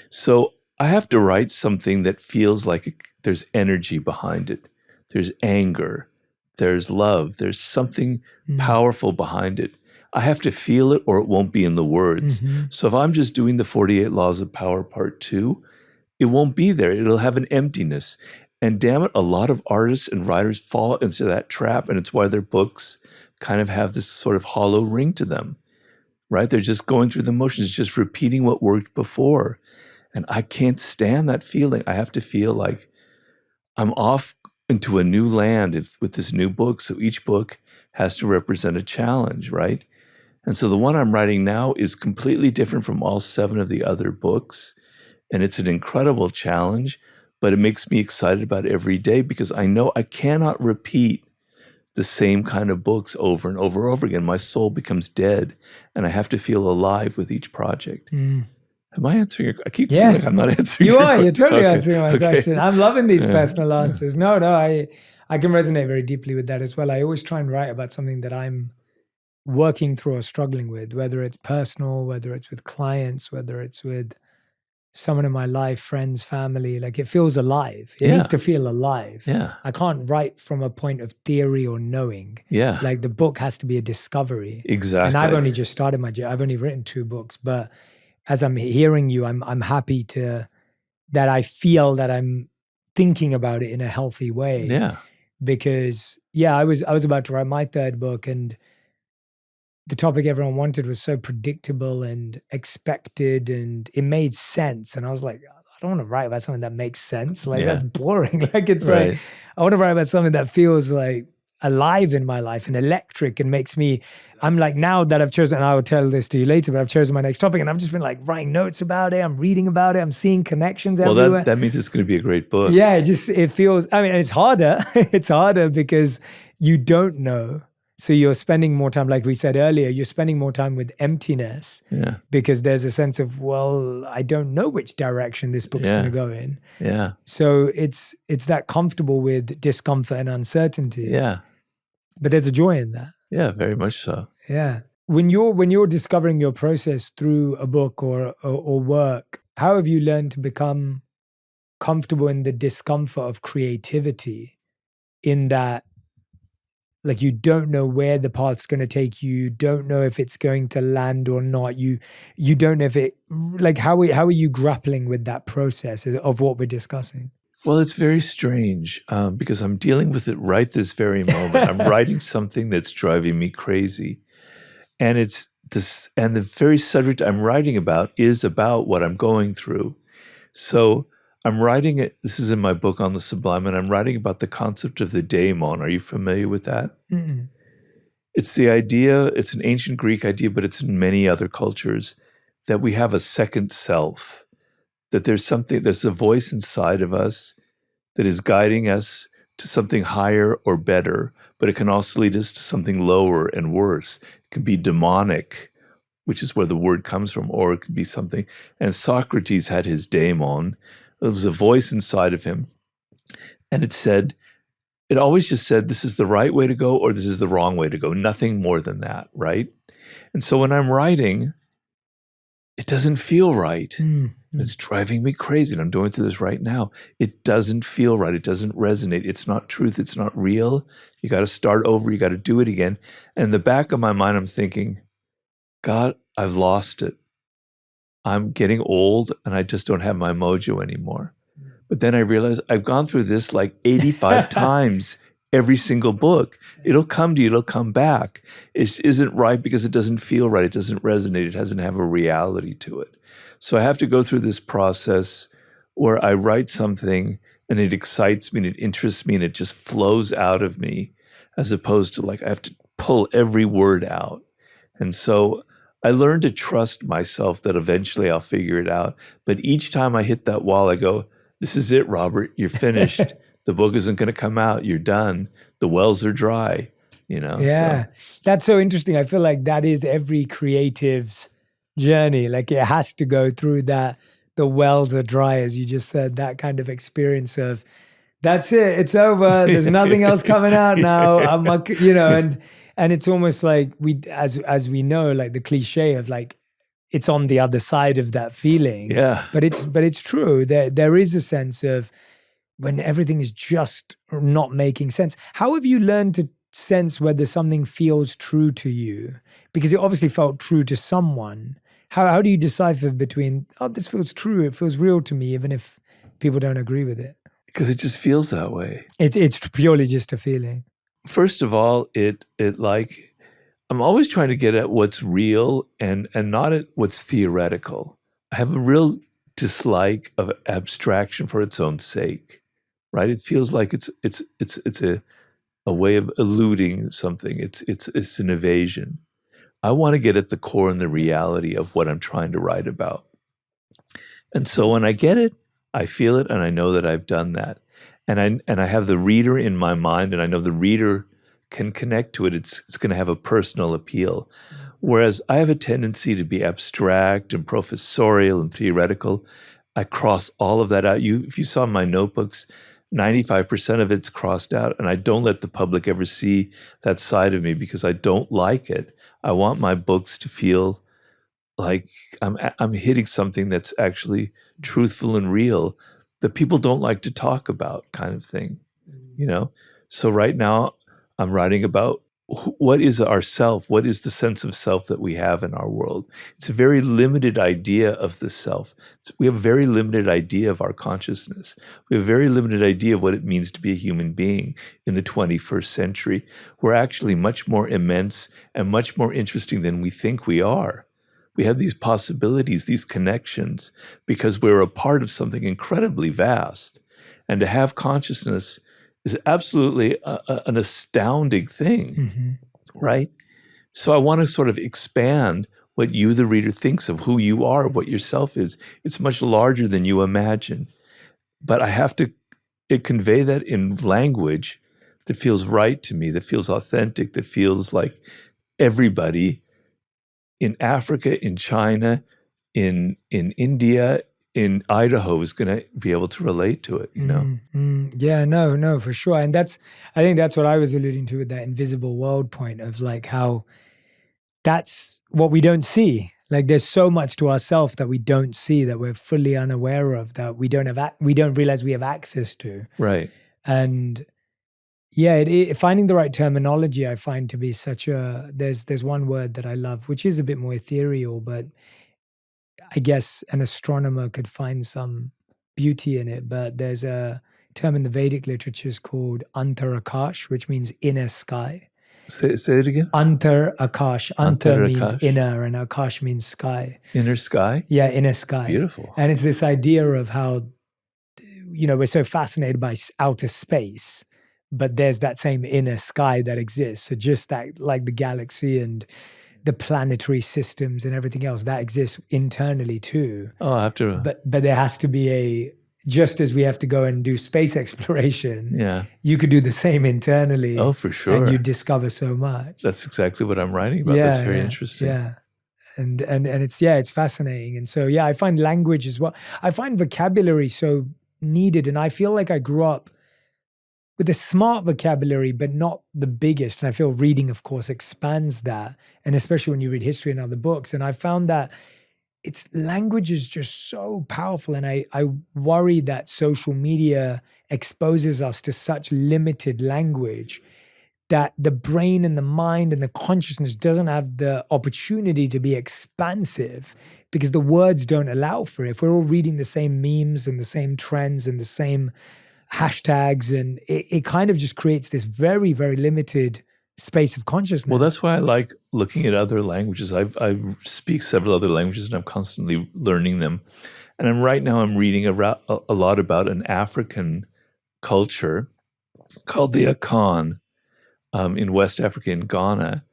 Speaker 1: So I have to write something that feels like there's energy behind it. There's anger. There's love. There's something powerful behind it. I have to feel it or it won't be in the words. So if I'm just doing the 48 Laws of Power Part 2, it won't be there. It'll have an emptiness. And damn it, a lot of artists and writers fall into that trap, and it's why their books kind of have this sort of hollow ring to them, right? They're just going through the motions, just repeating what worked before. And I can't stand that feeling. I have to feel like I'm off into a new land with this new book. So each book has to represent a challenge, right? And so the one I'm writing now is completely different from all 7 of the other books. And it's an incredible challenge, but it makes me excited about every day because I know I cannot repeat the same kind of books over and over and over again. My soul becomes dead and I have to feel alive with each project. Am I answering your question? I keep feeling like I'm not answering
Speaker 3: you
Speaker 1: your
Speaker 3: are.
Speaker 1: question.
Speaker 3: You're totally
Speaker 1: Okay.
Speaker 3: answering my question. I'm loving these personal answers. No, I can resonate very deeply with that as well. I always try and write about something that I'm working through or struggling with, whether it's personal, whether it's with clients, whether it's with someone in my life, friends, family. Like it feels alive. It needs to feel alive.
Speaker 1: Yeah.
Speaker 3: I can't write from a point of theory or knowing.
Speaker 1: Yeah.
Speaker 3: Like the book has to be a discovery.
Speaker 1: Exactly.
Speaker 3: And I've only just started my journey. I've only written 2 books, but as I'm hearing you, I'm happy that I feel that I'm thinking about it in a healthy way.
Speaker 1: Yeah.
Speaker 3: Because I was about to write my 3rd book, and the topic everyone wanted was so predictable and expected, and it made sense. And I was like, I don't want to write about something that makes sense. Like that's boring. Like it's like I want to write about something that feels like alive in my life and electric and makes me, I'm like, now that I've chosen, and I will tell this to you later, but I've chosen my next topic and I've just been like writing notes about it. I'm reading about it. I'm seeing connections everywhere.
Speaker 1: Well, that means it's going to be a great book.
Speaker 3: Yeah, it feels, I mean, it's harder. It's harder because you don't know. So you're spending more time, like we said earlier, you're spending more time with emptiness because there's a sense of, well, I don't know which direction this book's going to go in.
Speaker 1: Yeah.
Speaker 3: So it's that comfortable with discomfort and uncertainty.
Speaker 1: Yeah.
Speaker 3: But there's a joy in that.
Speaker 1: Yeah, very much so.
Speaker 3: Yeah. When you're discovering your process through a book or work, how have you learned to become comfortable in the discomfort of creativity, in that like you don't know where the path's going to take you, don't know if it's going to land or not, you don't know if it, like how are you grappling with that process of what we're discussing?
Speaker 1: Well, it's very strange because I'm dealing with it right this very moment. I'm writing something that's driving me crazy. And it's this, and the very subject I'm writing about is about what I'm going through. So I'm writing it, this is in my book on the Sublime, and I'm writing about the concept of the daemon. Are you familiar with that?
Speaker 3: Mm-mm.
Speaker 1: It's the idea, it's an ancient Greek idea, but it's in many other cultures, that we have a second self, that there's a voice inside of us that is guiding us to something higher or better, but it can also lead us to something lower and worse. It can be demonic, which is where the word comes from, or it could be something. And Socrates had his daemon. There was a voice inside of him. And it always just said, this is the right way to go, or this is the wrong way to go. Nothing more than that, right? And so when I'm writing, it doesn't feel right.
Speaker 3: Mm.
Speaker 1: It's driving me crazy. And I'm going through this right now. It doesn't feel right. It doesn't resonate. It's not truth. It's not real. You got to start over. You got to do it again. And in the back of my mind, I'm thinking, God, I've lost it. I'm getting old and I just don't have my mojo anymore. But then I realized I've gone through this like 85 times, every single book. It'll come to you. It'll come back. It isn't right because it doesn't feel right. It doesn't resonate. It doesn't have a reality to it. So I have to go through this process where I write something and it excites me and it interests me and it just flows out of me, as opposed to like I have to pull every word out. And so I learned to trust myself that eventually I'll figure it out. But each time I hit that wall, I go, this is it, Robert. You're finished. The book isn't going to come out. You're done. The wells are dry, you know?
Speaker 3: Yeah.
Speaker 1: So.
Speaker 3: That's so interesting. I feel like that is every creative's journey. Like it has to go through that. The wells are dry, as you just said, that kind of experience of, that's it. It's over. There's nothing else coming out now. And it's almost like as we know, like the cliche of like, it's on the other side of that feeling.
Speaker 1: Yeah.
Speaker 3: But it's true. There is a sense of when everything is just not making sense. How have you learned to sense whether something feels true to you? Because it obviously felt true to someone. How do you decipher between, oh, this feels true, it feels real to me, even if people don't agree with it?
Speaker 1: Because it just feels that way.
Speaker 3: It's purely just a feeling.
Speaker 1: First of all, it like, I'm always trying to get at what's real and not at what's theoretical. I have a real dislike of abstraction for its own sake, right? It feels like it's a way of eluding something. It's an evasion. I want to get at the core and the reality of what I'm trying to write about. And so when I get it, I feel it, and I know that I've done that. And I have the reader in my mind, and I know the reader can connect to it. It's going to have a personal appeal. Whereas I have a tendency to be abstract and professorial and theoretical. I cross all of that out. If you saw my notebooks, 95% of it's crossed out, and I don't let the public ever see that side of me because I don't like it. I want my books to feel like I'm hitting something that's actually truthful and real that people don't like to talk about, kind of thing, you know? So right now I'm writing about what is our self? What is the sense of self that we have in our world? It's a very limited idea of the self. We have a very limited idea of our consciousness. We have a very limited idea of what it means to be a human being in the 21st century. We're actually much more immense and much more interesting than we think we are. We have these possibilities, these connections, because we're a part of something incredibly vast. And to have consciousness is absolutely an astounding thing, right? So I want to sort of expand what you, the reader, thinks of who you are, what your self is. It's much larger than you imagine. But I have to convey that in language that feels right to me, that feels authentic, that feels like everybody in Africa, in China, in India, in Idaho is going to be able to relate to it, you know?
Speaker 3: Yeah, no, for sure. And I think that's what I was alluding to with that invisible world point of like how that's what we don't see. Like there's so much to ourselves that we don't see, that we're fully unaware of, that we don't realize we have access to.
Speaker 1: Right.
Speaker 3: And yeah, finding the right terminology, I find to be such there's one word that I love, which is a bit more ethereal, but I guess an astronomer could find some beauty in it. But there's a term in the Vedic literatures called Antarakash, which means inner sky.
Speaker 1: Say it again.
Speaker 3: Antarakash. Antar means
Speaker 1: Antarakash.
Speaker 3: Inner, and Akash means sky.
Speaker 1: Inner sky?
Speaker 3: Yeah, inner sky.
Speaker 1: Beautiful.
Speaker 3: And it's this idea of how, we're so fascinated by outer space, but there's that same inner sky that exists. So just that, like the galaxy and the planetary systems and everything else, that exists internally too.
Speaker 1: Oh, I have to.
Speaker 3: But there has to be just as we have to go and do space exploration,
Speaker 1: Yeah.
Speaker 3: you could do the same internally.
Speaker 1: Oh, for sure.
Speaker 3: And you discover so much.
Speaker 1: That's exactly what I'm writing about. That's very interesting.
Speaker 3: Yeah. And it's fascinating. And so, I find language as well. I find vocabulary so needed. And I feel like I grew up with a smart vocabulary, but not the biggest. And I feel reading, of course, expands that. And especially when you read history and other books. And I found that it's language is just so powerful. And I worry that social media exposes us to such limited language that the brain and the mind and the consciousness doesn't have the opportunity to be expansive because the words don't allow for it. If we're all reading the same memes and the same trends and the same hashtags, and it kind of just creates this very, very limited space of consciousness.
Speaker 1: Well, that's why I like looking at other languages. I speak several other languages, and I'm constantly learning them. And right now I'm reading a lot about an African culture called the Akan in West Africa, in Ghana.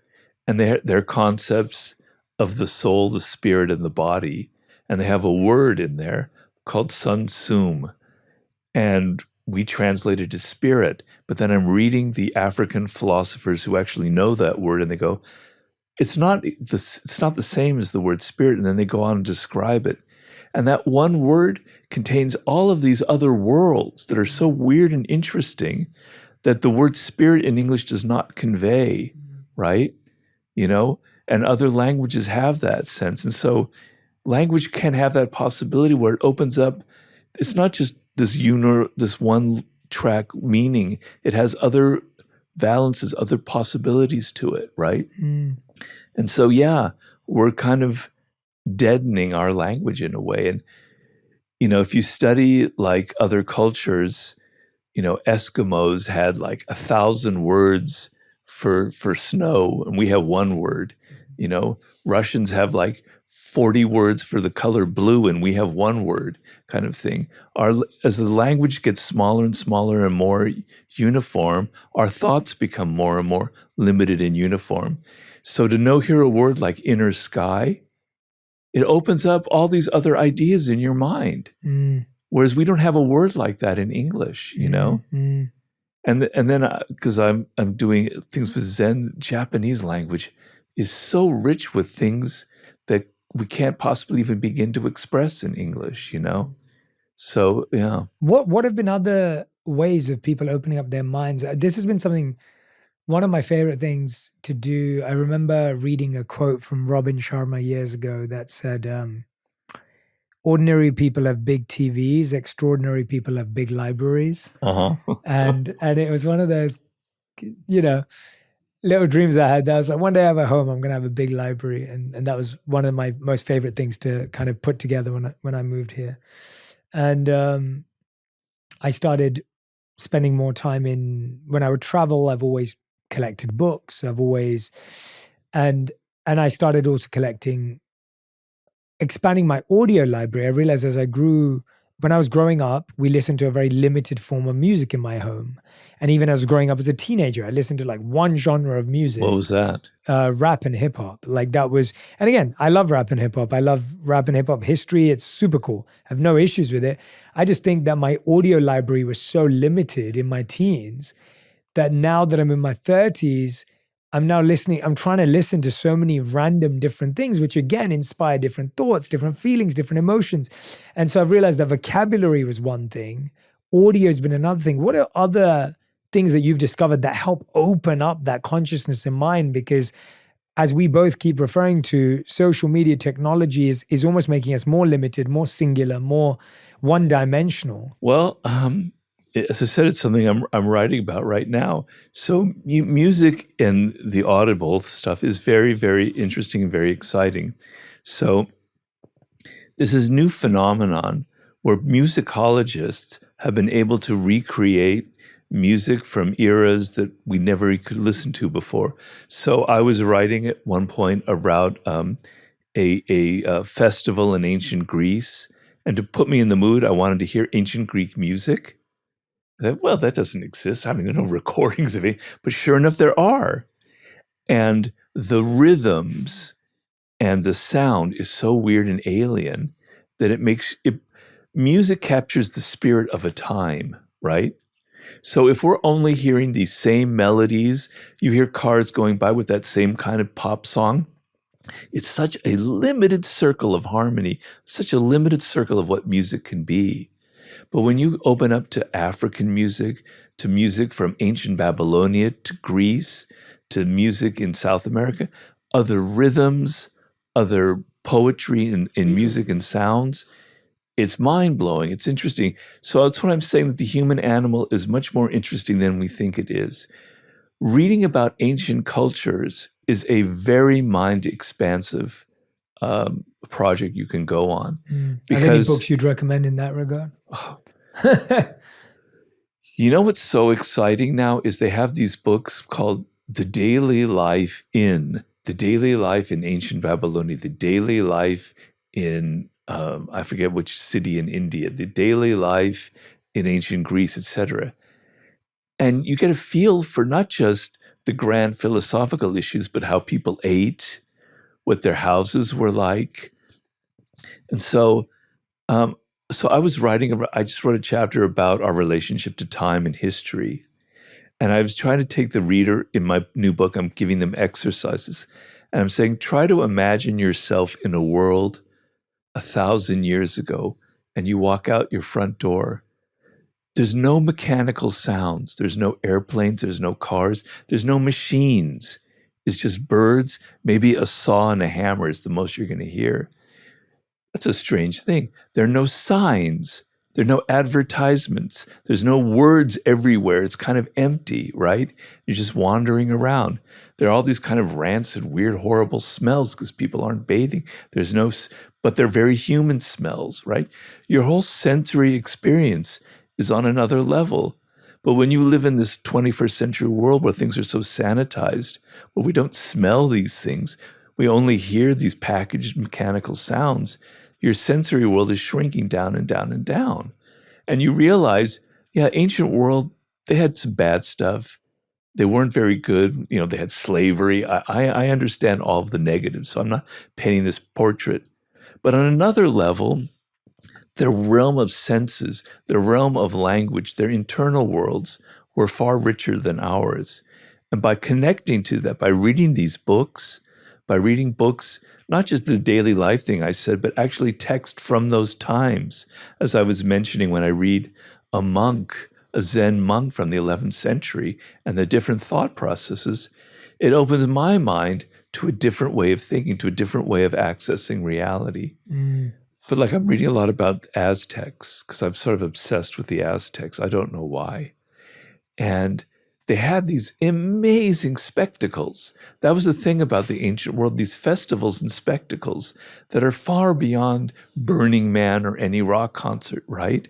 Speaker 1: And their concepts of the soul, the spirit, and the body. And they have a word in there called Sun Sum. And we translate it to spirit. But then I'm reading the African philosophers who actually know that word, and they go, it's not the same as the word spirit. And then they go on and describe it. And that one word contains all of these other worlds that are so weird and interesting that the word spirit in English does not convey, right? And other languages have that sense. And so language can have that possibility where it opens up. It's not just this one track meaning. It has other valences, other possibilities to it, right? And so, yeah, we're kind of deadening our language in a way. And, if you study like other cultures, Eskimos had like 1,000 words for snow, and we have one word. Russians have like 40 words for the color blue, and we have one word, kind of thing. As the language gets smaller and smaller and more uniform, our thoughts become more and more limited and uniform. So to hear a word like inner sky, it opens up all these other ideas in your mind. Whereas we don't have a word like that in English, And then because I'm doing things with Zen, Japanese language is so rich with things that we can't possibly even begin to express in English, So, yeah.
Speaker 3: What have been other ways of people opening up their minds? This has been one of my favorite things to do. I remember reading a quote from Robin Sharma years ago that said, ordinary people have big TVs, extraordinary people have big libraries. and it was one of those, little dreams I had. That I was like, one day I have a home, I'm going to have a big library. And that was one of my most favorite things to kind of put together when I moved here. And I started spending more time when I would travel, I've always collected books. And I started also expanding my audio library. I realized when I was growing up, we listened to a very limited form of music in my home. And even as I was growing up as a teenager, I listened to like one genre of music.
Speaker 1: What was that?
Speaker 3: Rap and hip hop. Like that was, and again, I love rap and hip hop. I love rap and hip hop history. It's super cool. I have no issues with it. I just think that my audio library was so limited in my teens that now that I'm in my 30s, I'm trying to listen to so many random different things, which again inspire different thoughts, different feelings, different emotions. And so I've realized that vocabulary was one thing. Audio has been another thing. What are other things that you've discovered that help open up that consciousness in mind? Because as we both keep referring to, social media technology is almost making us more limited, more singular, more one-dimensional.
Speaker 1: Well, as I said, it's something I'm writing about right now. So music and the audible stuff is very, very interesting and very exciting. So there's this new phenomenon where musicologists have been able to recreate music from eras that we never could listen to before. So I was writing at one point about a festival in ancient Greece, and to put me in the mood, I wanted to hear ancient Greek music. Well, that doesn't exist. I mean, there are no recordings of it, but sure enough, there are. And the rhythms and the sound is so weird and alien that music captures the spirit of a time, right? So if we're only hearing these same melodies, you hear cars going by with that same kind of pop song, it's such a limited circle of harmony, such a limited circle of what music can be. But when you open up to African music, to music from ancient Babylonia, to Greece, to music in South America, other rhythms, other poetry in music and sounds. It's mind-blowing. It's interesting. So that's what I'm saying, that the human animal is much more interesting than we think it is. Reading about ancient cultures is a very mind-expansive project you can go on.
Speaker 3: Are there any books you'd recommend in that regard?
Speaker 1: You know what's so exciting now is they have these books called The Daily Life in Ancient Babylonia, The Daily Life in, I forget which city in India, The Daily Life in Ancient Greece, etc. And you get a feel for not just the grand philosophical issues, but how people ate, what their houses were like. And so I just wrote a chapter about our relationship to time and history. And I was trying to take the reader in my new book, I'm giving them exercises. And I'm saying, try to imagine yourself in a world 1,000 years ago, and you walk out your front door. There's no mechanical sounds. There's no airplanes. There's no cars. There's no machines. It's just birds. Maybe a saw and a hammer is the most you're going to hear. That's a strange thing. There are no signs. There are no advertisements. There's no words everywhere. It's kind of empty, right? You're just wandering around. There are all these kind of rancid, weird, horrible smells because people aren't bathing. But they're very human smells, right? Your whole sensory experience is on another level. But when you live in this 21st century world where things are so sanitized, where we don't smell these things, we only hear these packaged mechanical sounds, your sensory world is shrinking down and down and down. And you realize, ancient world, they had some bad stuff. They weren't very good. They had slavery. I understand all of the negatives, so I'm not painting this portrait. But on another level, their realm of senses, their realm of language, their internal worlds were far richer than ours. And by connecting to that, by reading these books, not just the daily life thing I said, but actually text from those times. As I was mentioning, when I read a Zen monk from the 11th century and the different thought processes, it opens my mind to a different way of thinking, to a different way of accessing reality. But I'm reading a lot about Aztecs because I'm sort of obsessed with the Aztecs. I don't know why. And they had these amazing spectacles. That was the thing about the ancient world, these festivals and spectacles that are far beyond Burning Man or any rock concert, right?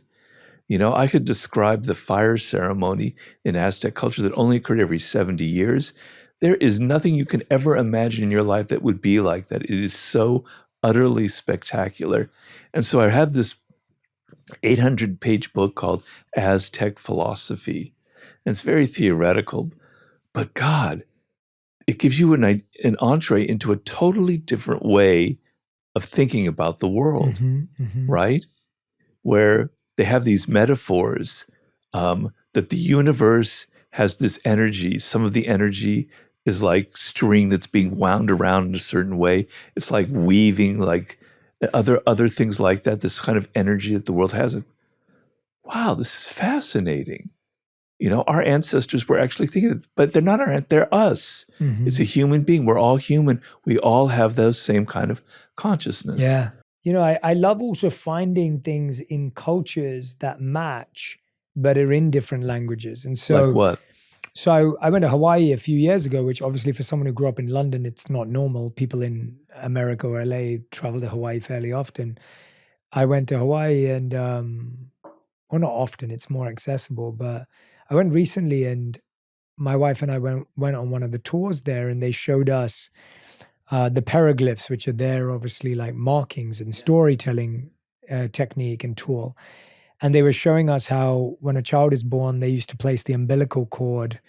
Speaker 1: I could describe the fire ceremony in Aztec culture that only occurred every 70 years. There is nothing you can ever imagine in your life that would be like that. It is so utterly spectacular. And so I have this 800-page book called Aztec Philosophy. And it's very theoretical, but God, it gives you an entree into a totally different way of thinking about the world, right? Where they have these metaphors that the universe has this energy. Some of the energy is like string that's being wound around in a certain way. It's like weaving, like other things like that, this kind of energy that the world has. Wow, this is fascinating. Our ancestors were actually thinking, but they're not they're us. It's a human being. We're all human. We all have those same kind of consciousness.
Speaker 3: Yeah. I love also finding things in cultures that match, but are in different languages. And so,
Speaker 1: like what?
Speaker 3: So I went to Hawaii a few years ago, which obviously for someone who grew up in London, it's not normal. People in America or LA travel to Hawaii fairly often. I went to Hawaii and, well, not often, it's more accessible, but I went recently and my wife and I went on one of the tours there and they showed us the petroglyphs, which are there obviously like markings and storytelling technique and tool. And they were showing us how when a child is born, they used to place the umbilical cord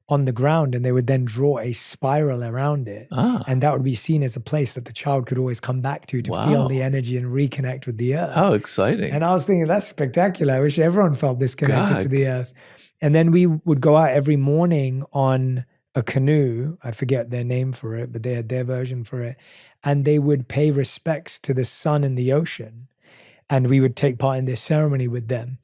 Speaker 3: on the ground and they would then draw a spiral around it. And that would be seen as a place that the child could always come back to feel the energy and reconnect with the earth.
Speaker 1: How exciting.
Speaker 3: And I was thinking, that's spectacular. I wish everyone felt disconnected to the earth. And then we would go out every morning on a canoe. I forget their name for it, but they had their version for it. And they would pay respects to the sun and the ocean. And we would take part in this ceremony with them.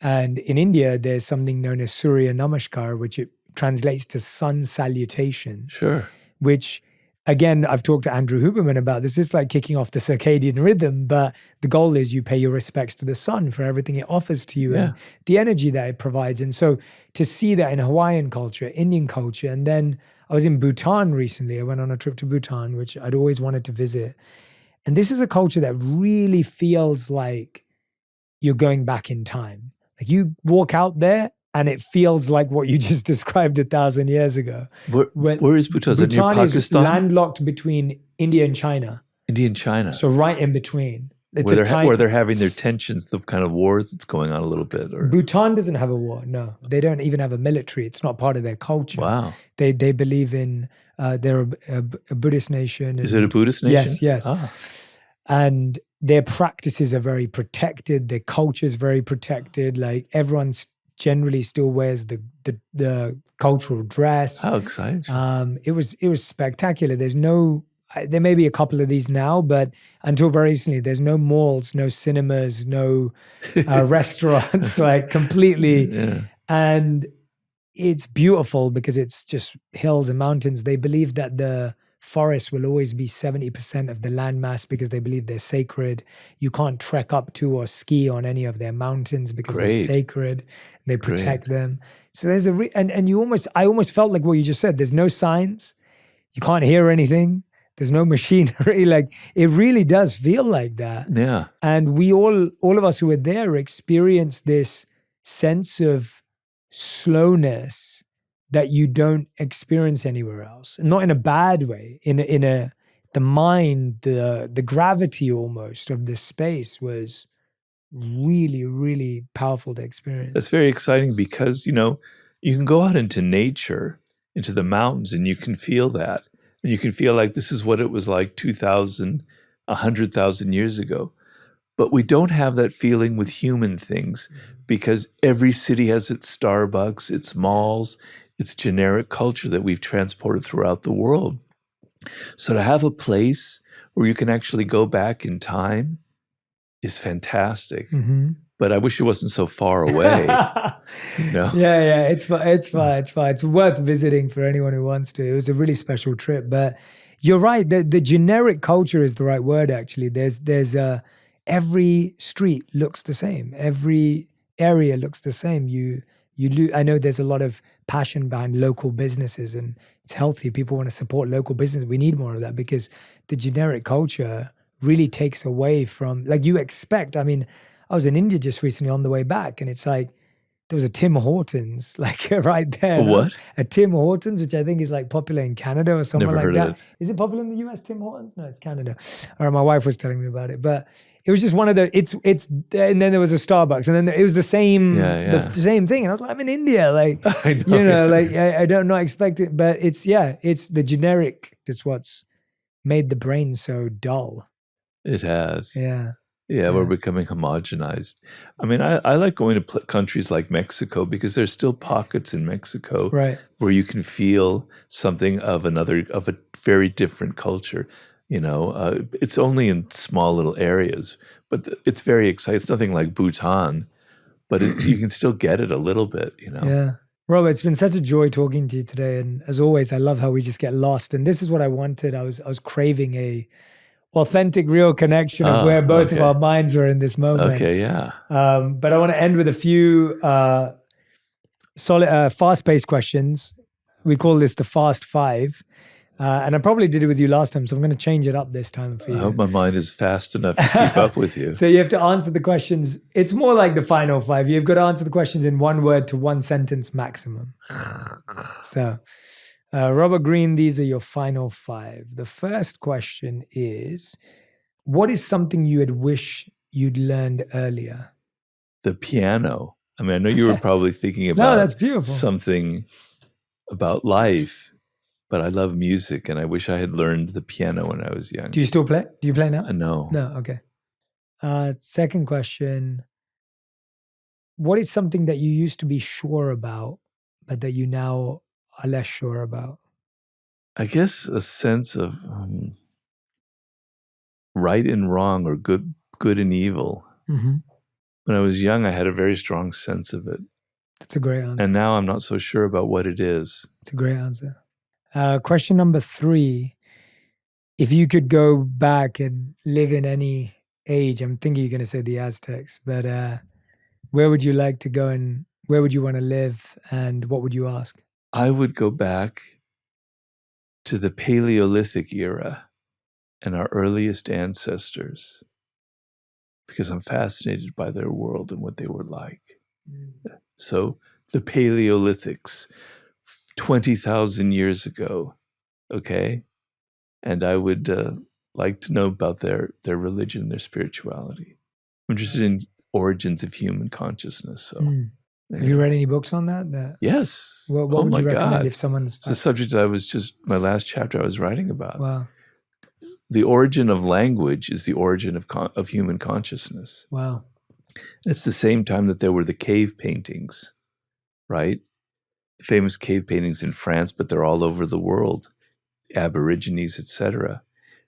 Speaker 3: And in India, there's something known as Surya Namaskar, which it translates to sun salutation.
Speaker 1: Sure.
Speaker 3: Which again, I've talked to Andrew Huberman about this. It's like kicking off the circadian rhythm, but the goal is you pay your respects to the sun for everything it offers to you and the energy that it provides. And so to see that in Hawaiian culture, Indian culture, and then I was in Bhutan recently. I went on a trip to Bhutan, which I'd always wanted to visit. And this is a culture that really feels like you're going back in time. Like you walk out there and it feels like what you just described 1,000 years ago.
Speaker 1: Where is Bhutan? Is it near
Speaker 3: Bhutan is
Speaker 1: Pakistan?
Speaker 3: landlocked between India and China.
Speaker 1: India and China.
Speaker 3: So right in between. It's
Speaker 1: where they're having their tensions, the kind of wars that's going on a little bit. Or
Speaker 3: Bhutan doesn't have a war, no. They don't even have a military. It's not part of their culture.
Speaker 1: Wow.
Speaker 3: They believe in, they're a Buddhist nation.
Speaker 1: Is it a Buddhist nation?
Speaker 3: Yes.
Speaker 1: Ah.
Speaker 3: And their practices are very protected. Their culture is very protected. Like everyone generally still wears the cultural dress.
Speaker 1: How exciting.
Speaker 3: It was spectacular. There may be a couple of these now, but until very recently, there's no malls, no cinemas, no restaurants, like completely.
Speaker 1: Yeah.
Speaker 3: And it's beautiful because it's just hills and mountains. They believe that the forest will always be 70% of the landmass because they believe they're sacred. You can't trek up to or ski on any of their mountains because they're sacred. They protect them. So there's I almost felt like what you just said. There's no signs. You can't hear anything. There's no machinery. Like it really does feel like that.
Speaker 1: Yeah.
Speaker 3: And we all of us who were there experienced this sense of slowness that you don't experience anywhere else. Not in a bad way. The mind, the gravity almost of this space was really, really powerful to experience.
Speaker 1: That's very exciting because, you can go out into nature, into the mountains, and you can feel that. And you can feel like this is what it was like 2,000, 100,000 years ago. But we don't have that feeling with human things because every city has its Starbucks, its malls, its generic culture that we've transported throughout the world. So to have a place where you can actually go back in time is fantastic.
Speaker 3: Mm-hmm.
Speaker 1: But I wish it wasn't so far away.
Speaker 3: Yeah, it's fine. It's worth visiting for anyone who wants to. It was a really special trip. But you're right. The generic culture is the right word. Actually, there's every street looks the same. Every area looks the same. I know there's a lot of passion behind local businesses, and it's healthy. People want to support local business. We need more of that because the generic culture really takes away from, like you expect. I mean, I was in India just recently on the way back, and it's like there was a Tim Hortons like right there.
Speaker 1: What?
Speaker 3: A Tim Hortons, which I think is like popular in Canada or somewhere
Speaker 1: Never
Speaker 3: like
Speaker 1: heard
Speaker 3: that.
Speaker 1: of it.
Speaker 3: Is it popular in the US, Tim Hortons? No, it's Canada. Or my wife was telling me about it, but it was just one of the. It's and then there was a Starbucks, and then it was the same, the same thing. And I was like, I'm in India, like
Speaker 1: I know.
Speaker 3: like I don't not expect it, but it's the generic. That's what's made the brain so dull.
Speaker 1: It has.
Speaker 3: Yeah,
Speaker 1: we're becoming homogenized. I mean, I like going to countries like Mexico because there's still pockets in Mexico where you can feel something of a very different culture. It's only in small little areas, but it's very exciting. It's nothing like Bhutan, but you can still get it a little bit,
Speaker 3: Yeah. Robert, it's been such a joy talking to you today. And as always, I love how we just get lost. And this is what I wanted. I was craving a authentic, real connection of where both of our minds were in this moment.
Speaker 1: Okay, yeah.
Speaker 3: But I want to end with a few solid, fast-paced questions. We call this the Fast Five. And I probably did it with you last time, so I'm going to change it up this time for you.
Speaker 1: I hope my mind is fast enough to keep up with you.
Speaker 3: So you have to answer the questions. It's more like the final five. You've got to answer the questions in one word to one sentence maximum. So, Robert Greene, these are your final five. The first question is, what is something you had wished you'd learned earlier?
Speaker 1: The piano. I mean, I know you were probably thinking about
Speaker 3: that's beautiful.
Speaker 1: Something about life. But I love music, and I wish I had learned the piano when I was young.
Speaker 3: Do you still play? Do you play now?
Speaker 1: No.
Speaker 3: No, okay. Second question. What is something that you used to be sure about, but that you now are less sure about?
Speaker 1: I guess a sense of right and wrong, or good and evil.
Speaker 3: Mm-hmm.
Speaker 1: When I was young, I had a very strong sense of it.
Speaker 3: That's a great answer.
Speaker 1: And now I'm not so sure about what it is.
Speaker 3: It's a great answer. Question number 3. if you could go back and live in any age, I'm thinking you're going to say the Aztecs, but where would you like to go and where would you want to live and what would you ask?
Speaker 1: I would go back to the Paleolithic era and our earliest ancestors because I'm fascinated by their world and what they were like. So the Paleolithics, 20,000 years ago, okay? And I would like to know about their religion, their spirituality. I'm interested in origins of human consciousness. So,
Speaker 3: Have you read any books on that?
Speaker 1: Yes.
Speaker 3: What would you recommend if someone's...
Speaker 1: It's a subject that I was just, my last chapter I was writing about.
Speaker 3: Wow.
Speaker 1: The origin of language is the origin of human consciousness.
Speaker 3: Wow.
Speaker 1: It's the same time that there were the cave paintings, right? The famous cave paintings in France, but they're all over the world, Aborigines, etc.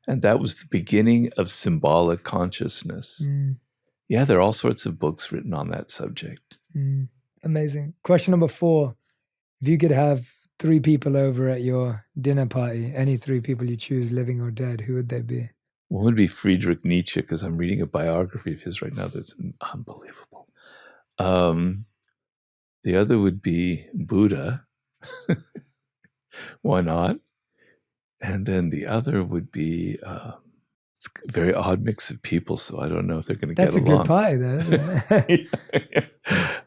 Speaker 1: And that was the beginning of symbolic consciousness. Yeah, there are all sorts of books written on that subject.
Speaker 3: Amazing. Question number 4. If you could have 3 people over at your dinner party, any 3 people you choose, living or dead, who would they be?
Speaker 1: One would be Friedrich Nietzsche, because I'm reading a biography of his right now that's unbelievable. The other would be Buddha. Why not? And then the other would be, it's a very odd mix of people, so I don't know if they're going to get along.
Speaker 3: That's a good pie, though, isn't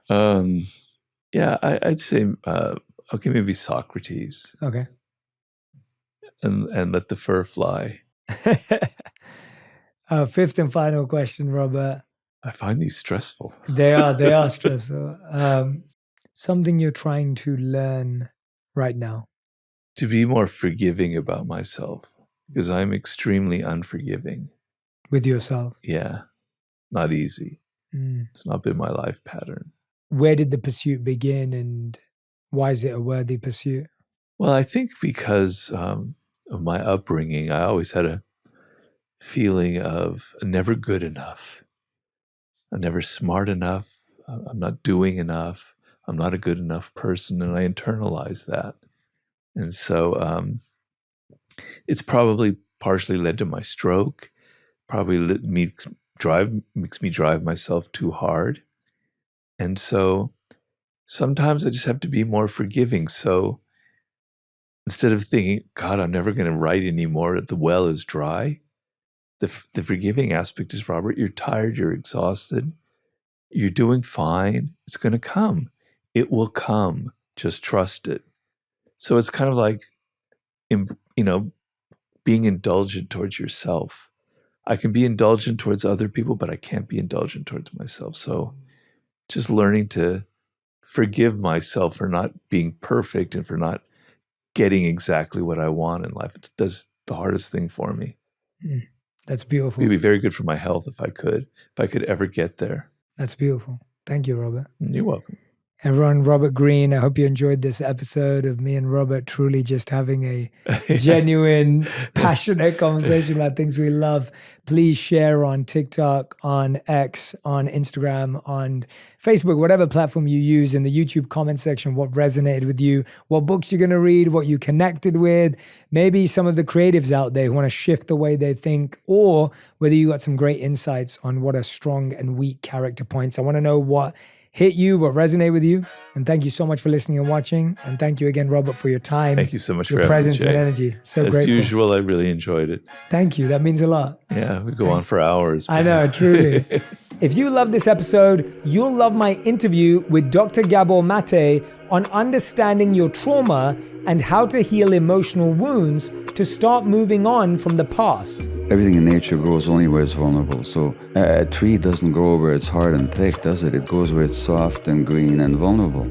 Speaker 3: it?
Speaker 1: Yeah, I'd say, okay, maybe Socrates.
Speaker 3: Okay.
Speaker 1: And let the fur fly.
Speaker 3: 5th and final question, Robert.
Speaker 1: I find these stressful.
Speaker 3: They are stressful. Something you're trying to learn right now.
Speaker 1: To be more forgiving about myself, because I'm extremely unforgiving.
Speaker 3: With yourself?
Speaker 1: Yeah, not easy. It's not been my life pattern.
Speaker 3: Where did the pursuit begin and why is it a worthy pursuit?
Speaker 1: Well, I think because of my upbringing, I always had a feeling of never good enough. I'm never smart enough. I'm not doing enough. I'm not a good enough person. And I internalized that. And so it's probably partially led to my stroke, probably makes me drive myself too hard. And so sometimes I just have to be more forgiving. So instead of thinking, God, I'm never going to write anymore, the well is dry, the forgiving aspect is, Robert, you're tired, you're exhausted, you're doing fine, it's going to come. It will come. Just trust it. So it's kind of like, being indulgent towards yourself. I can be indulgent towards other people, but I can't be indulgent towards myself. So just learning to forgive myself for not being perfect and for not getting exactly what I want in life. That's the hardest thing for me.
Speaker 3: That's beautiful.
Speaker 1: It'd be very good for my health if I could ever get there.
Speaker 3: That's beautiful. Thank you, Robert.
Speaker 1: You're welcome.
Speaker 3: Everyone, Robert Greene, I hope you enjoyed this episode of me and Robert truly just having a genuine, passionate conversation about things we love. Please share on TikTok, on X, on Instagram, on Facebook, whatever platform you use, in the YouTube comment section, what resonated with you, what books you're going to read, what you connected with, maybe some of the creatives out there who want to shift the way they think, or whether you got some great insights on what are strong and weak character points. I want to know what hit you, what resonate with you. And thank you so much for listening and watching. And thank you again, Robert, for your time.
Speaker 1: Thank you so much for
Speaker 3: your presence and energy. So grateful.
Speaker 1: As usual, I really enjoyed it.
Speaker 3: Thank you. That means a lot.
Speaker 1: Yeah, we go on for hours.
Speaker 3: I know, truly. If you love this episode, you'll love my interview with Dr. Gabor Mate on understanding your trauma and how to heal emotional wounds to start moving on from the past.
Speaker 6: Everything in nature grows only where it's vulnerable. So a tree doesn't grow where it's hard and thick, does it? It grows where it's soft and green and vulnerable.